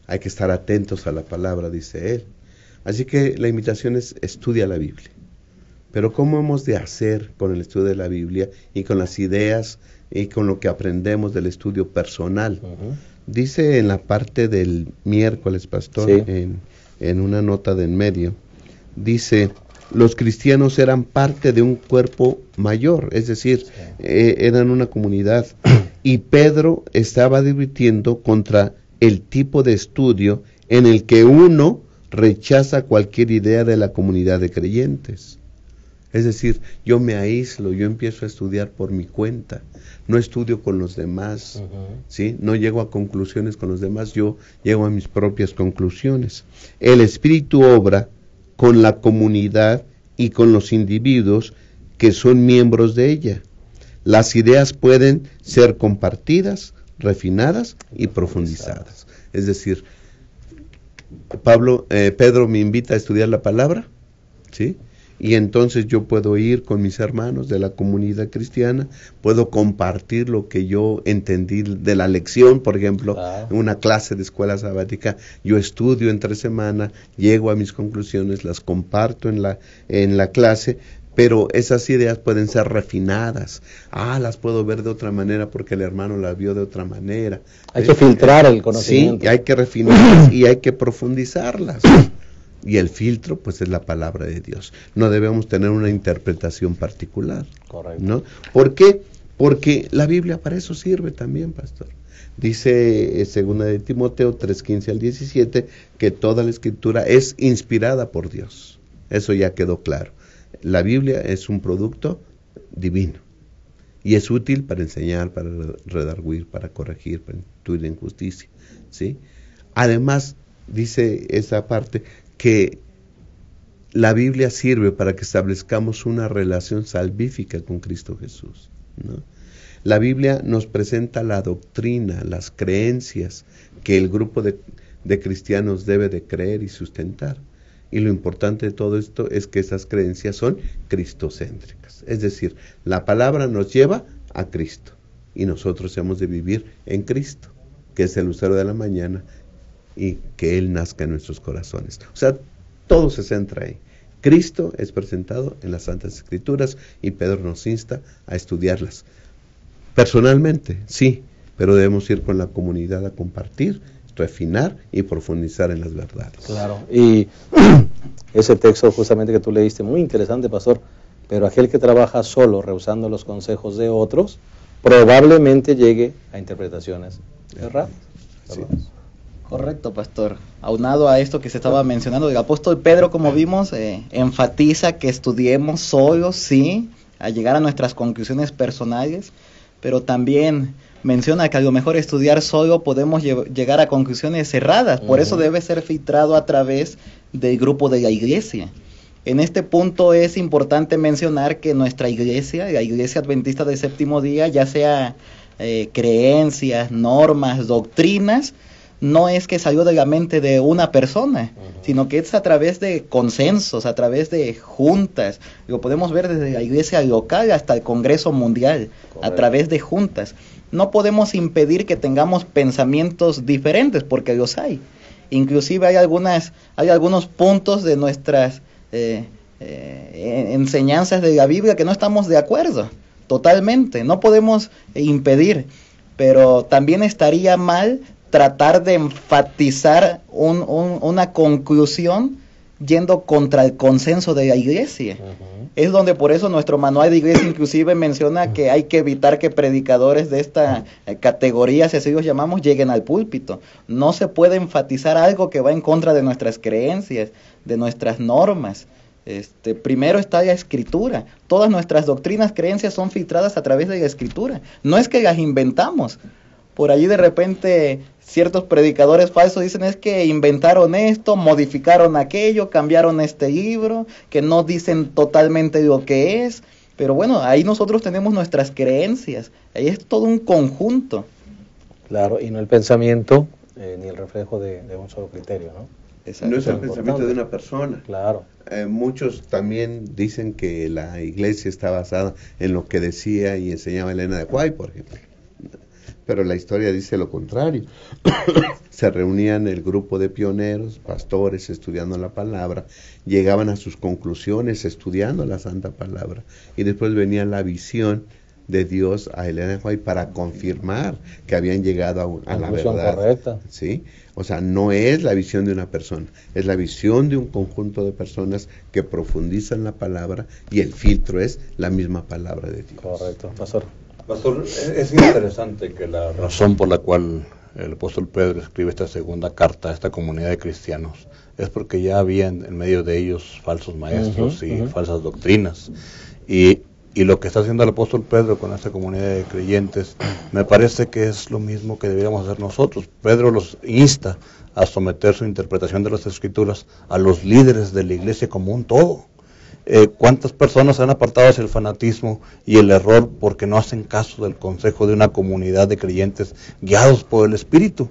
Hay que estar atentos a la palabra, dice él. Así que la invitación es estudia la Biblia. Pero ¿cómo hemos de hacer con el estudio de la Biblia y con las ideas y con lo que aprendemos del estudio personal? Dice en la parte del miércoles, pastor, sí, en una nota de en medio, dice, los cristianos eran parte de un cuerpo mayor, es decir, eran una comunidad, y Pedro estaba advirtiendo contra el tipo de estudio en el que uno rechaza cualquier idea de la comunidad de creyentes. Es decir, yo me aíslo, yo empiezo a estudiar por mi cuenta, no estudio con los demás, ¿sí? No llego a conclusiones con los demás, yo llego a mis propias conclusiones. El Espíritu obra con la comunidad y con los individuos que son miembros de ella. Las ideas pueden ser compartidas, refinadas y profundizadas. Es decir, Pedro me invita a estudiar la palabra, ¿sí? Y entonces yo puedo ir con mis hermanos de la comunidad cristiana, puedo compartir lo que yo entendí de la lección, por ejemplo, en una clase de escuela sabática, yo estudio entre semana, llego a mis conclusiones, las comparto en la clase, pero esas ideas pueden ser refinadas. Las puedo ver de otra manera porque el hermano las vio de otra manera. Hay que filtrar el conocimiento. Sí, hay que refinarlas y hay que profundizarlas. Y el filtro, pues, es la palabra de Dios. No debemos tener una interpretación particular. Correcto. ¿No? ¿Por qué? Porque la Biblia para eso sirve también, pastor. Dice 2 de Timoteo 3:15 al 17 que toda la Escritura es inspirada por Dios. Eso ya quedó claro. La Biblia es un producto divino y es útil para enseñar, para redarguir, para corregir, para instruir en justicia, ¿sí? Además, dice esa parte que la Biblia sirve para que establezcamos una relación salvífica con Cristo Jesús, ¿no? La Biblia nos presenta la doctrina, las creencias que el grupo de cristianos debe de creer y sustentar. Y lo importante de todo esto es que esas creencias son cristocéntricas. Es decir, la palabra nos lleva a Cristo y nosotros hemos de vivir en Cristo, que es el lucero de la mañana, y que Él nazca en nuestros corazones. O sea, todo se centra ahí. Cristo es presentado en las Santas Escrituras y Pedro nos insta a estudiarlas. Personalmente, sí, pero debemos ir con la comunidad a compartir refinar y profundizar en las verdades. Claro, y ese texto justamente que tú leíste, muy interesante, pastor, pero aquel que trabaja solo, rehusando los consejos de otros, probablemente llegue a interpretaciones erradas. Sí. Correcto, pastor. Aunado a esto que se estaba mencionando, el apóstol Pedro, como vimos, enfatiza que estudiemos solos, sí, a llegar a nuestras conclusiones personales, pero también menciona que a lo mejor estudiar solo podemos llegar a conclusiones erradas. Por eso debe ser filtrado a través del grupo de la iglesia. En este punto es importante mencionar que nuestra iglesia, la Iglesia Adventista del Séptimo Día, ya sea creencias, normas, doctrinas, no es que salió de la mente de una persona, sino que es a través de consensos, a través de juntas. Lo podemos ver desde la iglesia local hasta el Congreso Mundial, a través de juntas. No podemos impedir que tengamos pensamientos diferentes, porque los hay. Inclusive hay algunos puntos de nuestras enseñanzas de la Biblia que no estamos de acuerdo, totalmente. No podemos impedir, pero también estaría mal tratar de enfatizar una conclusión yendo contra el consenso de la iglesia. Es donde por eso nuestro manual de iglesia inclusive menciona que hay que evitar que predicadores de esta categoría, si así los llamamos, lleguen al púlpito. No se puede enfatizar algo que va en contra de nuestras creencias, de nuestras normas. Primero está la escritura. Todas nuestras doctrinas, creencias son filtradas a través de la escritura. No es que las inventamos. Por allí de repente ciertos predicadores falsos dicen es que inventaron esto, modificaron aquello, cambiaron este libro, que no dicen totalmente lo que es. Pero bueno, ahí nosotros tenemos nuestras creencias. Ahí es todo un conjunto. Claro, y no el pensamiento ni el reflejo de un solo criterio, ¿no? No es el pensamiento de una persona. Claro. Muchos también dicen que la iglesia está basada en lo que decía y enseñaba Elena de White, por ejemplo. Pero la historia dice lo contrario. Se reunían el grupo de pioneros, pastores, estudiando la palabra, llegaban a sus conclusiones estudiando la Santa Palabra, y después venía la visión de Dios a Elena de White para confirmar que habían llegado a la verdad. Correcta. ¿Sí? O sea, no es la visión de una persona, es la visión de un conjunto de personas que profundizan la palabra, y el filtro es la misma palabra de Dios. Correcto, pastor. Pastor, es interesante que la razón por la cual el apóstol Pedro escribe esta segunda carta a esta comunidad de cristianos es porque ya había en medio de ellos falsos maestros y falsas doctrinas. Y lo que está haciendo el apóstol Pedro con esta comunidad de creyentes me parece que es lo mismo que deberíamos hacer nosotros. Pedro los insta a someter su interpretación de las Escrituras a los líderes de la iglesia como un todo. ¿Cuántas personas se han apartado hacia el fanatismo y el error porque no hacen caso del consejo de una comunidad de creyentes guiados por el Espíritu?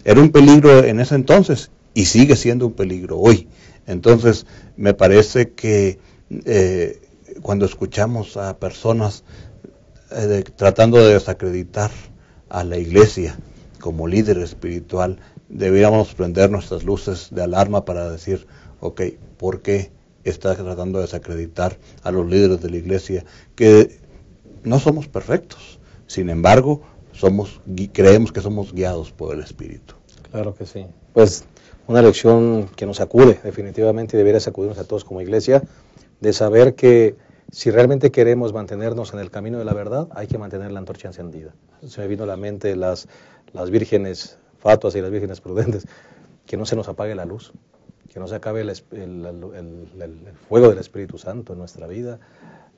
Era un peligro en ese entonces y sigue siendo un peligro hoy. Entonces, me parece que cuando escuchamos a personas tratando de desacreditar a la iglesia como líder espiritual, deberíamos prender nuestras luces de alarma para decir, ok, ¿por qué está tratando de desacreditar a los líderes de la iglesia? Que no somos perfectos, sin embargo, creemos que somos guiados por el Espíritu. Claro que sí. Pues una lección que nos sacude, definitivamente, y debería sacudirnos a todos como iglesia, de saber que si realmente queremos mantenernos en el camino de la verdad, hay que mantener la antorcha encendida. Se me vino a la mente las vírgenes fatuas y las vírgenes prudentes, que no se nos apague la luz, que no se acabe el fuego del Espíritu Santo en nuestra vida,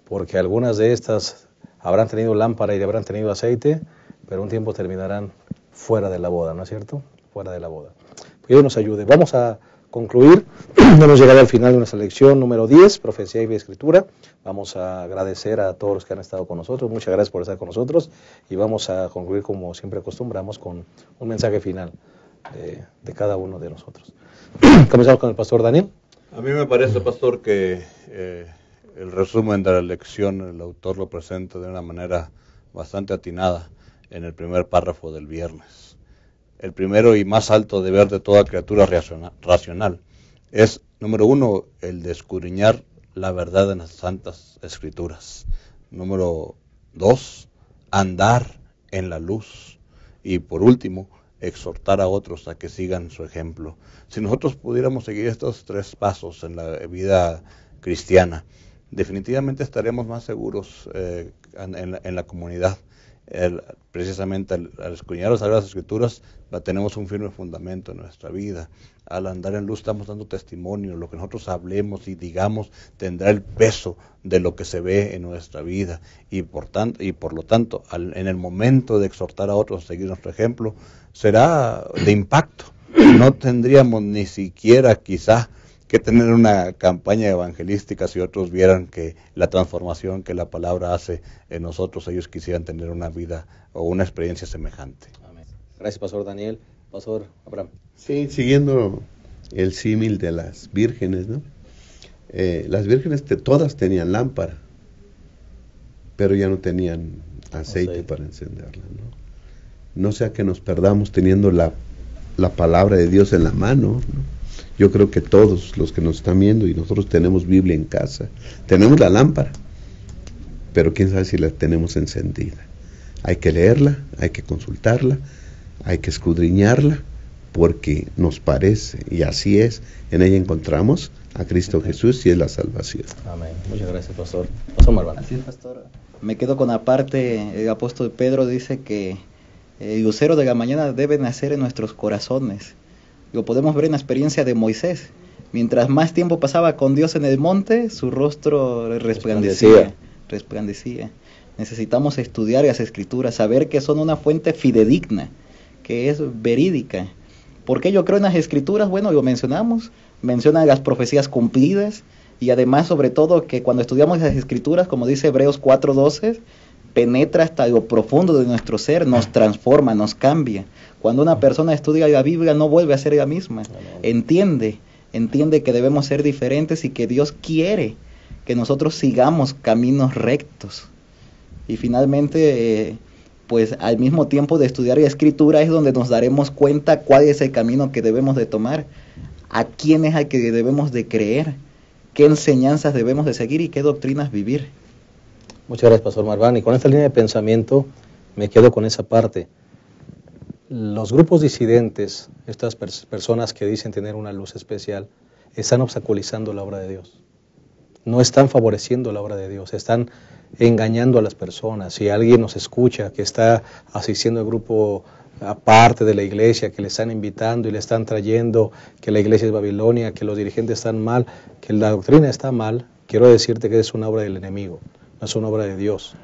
porque algunas de estas habrán tenido lámpara y habrán tenido aceite, pero un tiempo terminarán fuera de la boda, ¿no es cierto? Fuera de la boda. Que Dios nos ayude. Vamos a concluir. Hemos llegado al final de nuestra lección número 10, Profecía y Escritura. Vamos a agradecer a todos los que han estado con nosotros. Muchas gracias por estar con nosotros. Y vamos a concluir, como siempre acostumbramos, con un mensaje final de cada uno de nosotros. Comenzamos con el pastor Daniel. A mí me parece, pastor, que el resumen de la lección el autor lo presenta de una manera bastante atinada en el primer párrafo del viernes. El primero y más alto deber de toda criatura racional es, número 1, el de escudriñar la verdad en las Santas Escrituras. Número 2, andar en la luz. Y por último, exhortar a otros a que sigan su ejemplo. Si nosotros pudiéramos seguir estos 3 pasos en la vida cristiana, definitivamente estaremos más seguros en la comunidad. Precisamente al escudriñar las Sagradas Escrituras tenemos un firme fundamento en nuestra vida. Al andar en luz estamos dando testimonio. Lo que nosotros hablemos y digamos tendrá el peso de lo que se ve en nuestra vida, y por lo tanto en el momento de exhortar a otros a seguir nuestro ejemplo será de impacto. No tendríamos ni siquiera quizá que tener una campaña evangelística si otros vieran que la transformación que la palabra hace en nosotros, ellos quisieran tener una vida o una experiencia semejante. Amén. Gracias, Pastor Daniel. Pastor Abraham. Sí, siguiendo el símil de las vírgenes, ¿no? Las vírgenes todas tenían lámpara, pero ya no tenían aceite para encenderla, ¿no? No sea que nos perdamos teniendo la palabra de Dios en la mano, ¿no? Yo creo que todos los que nos están viendo, y nosotros tenemos Biblia en casa, tenemos la lámpara, pero quién sabe si la tenemos encendida. Hay que leerla, hay que consultarla, hay que escudriñarla, porque nos parece, y así es, en ella encontramos a Cristo Jesús y es la salvación. Amén. Muchas gracias, Pastor. Pastor Marván. Así es, Pastor. Me quedo con la parte, el apóstol Pedro dice que el lucero de la mañana debe nacer en nuestros corazones. Lo podemos ver en la experiencia de Moisés. Mientras más tiempo pasaba con Dios en el monte, su rostro resplandecía. Necesitamos estudiar las Escrituras, saber que son una fuente fidedigna, que es verídica. ¿Por qué yo creo en las Escrituras? Bueno, lo mencionamos, mencionan las profecías cumplidas, y además, sobre todo, que cuando estudiamos las Escrituras, como dice Hebreos 4:12, penetra hasta lo profundo de nuestro ser, nos transforma, nos cambia. Cuando una persona estudia la Biblia no vuelve a ser la misma. Entiende que debemos ser diferentes y que Dios quiere que nosotros sigamos caminos rectos. Y finalmente, pues al mismo tiempo de estudiar la Escritura es donde nos daremos cuenta cuál es el camino que debemos de tomar, a quién es al que debemos de creer, qué enseñanzas debemos de seguir y qué doctrinas vivir. Muchas gracias, Pastor Marván. Y con esta línea de pensamiento me quedo con esa parte. Los grupos disidentes, estas personas que dicen tener una luz especial, están obstaculizando la obra de Dios. No están favoreciendo la obra de Dios, están engañando a las personas. Si alguien nos escucha que está asistiendo al grupo aparte de la iglesia, que le están invitando y le están trayendo que la iglesia es Babilonia, que los dirigentes están mal, que la doctrina está mal, quiero decirte que es una obra del enemigo, no es una obra de Dios.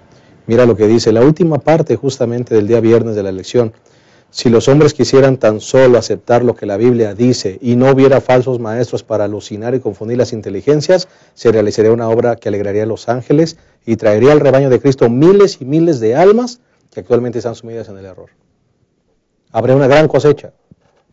Mira lo que dice la última parte justamente del día viernes de la lección. Si los hombres quisieran tan solo aceptar lo que la Biblia dice y no hubiera falsos maestros para alucinar y confundir las inteligencias, se realizaría una obra que alegraría a los ángeles y traería al rebaño de Cristo miles y miles de almas que actualmente están sumidas en el error. Habría una gran cosecha.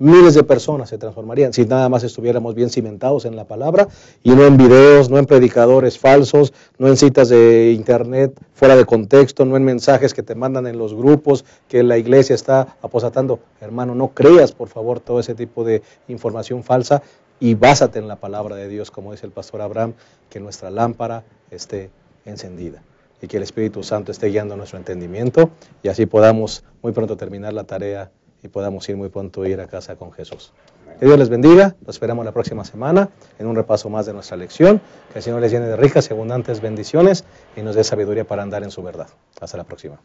Miles de personas se transformarían si nada más estuviéramos bien cimentados en la palabra y no en videos, no en predicadores falsos, no en citas de internet fuera de contexto, no en mensajes que te mandan en los grupos que la iglesia está apostatando. Hermano, no creas por favor todo ese tipo de información falsa y básate en la palabra de Dios, como dice el pastor Abraham, que nuestra lámpara esté encendida y que el Espíritu Santo esté guiando nuestro entendimiento y así podamos muy pronto terminar la tarea y podamos ir muy pronto ir a casa con Jesús. Que Dios les bendiga, los esperamos la próxima semana en un repaso más de nuestra lección, que el Señor les llene de ricas y abundantes bendiciones y nos dé sabiduría para andar en su verdad. Hasta la próxima.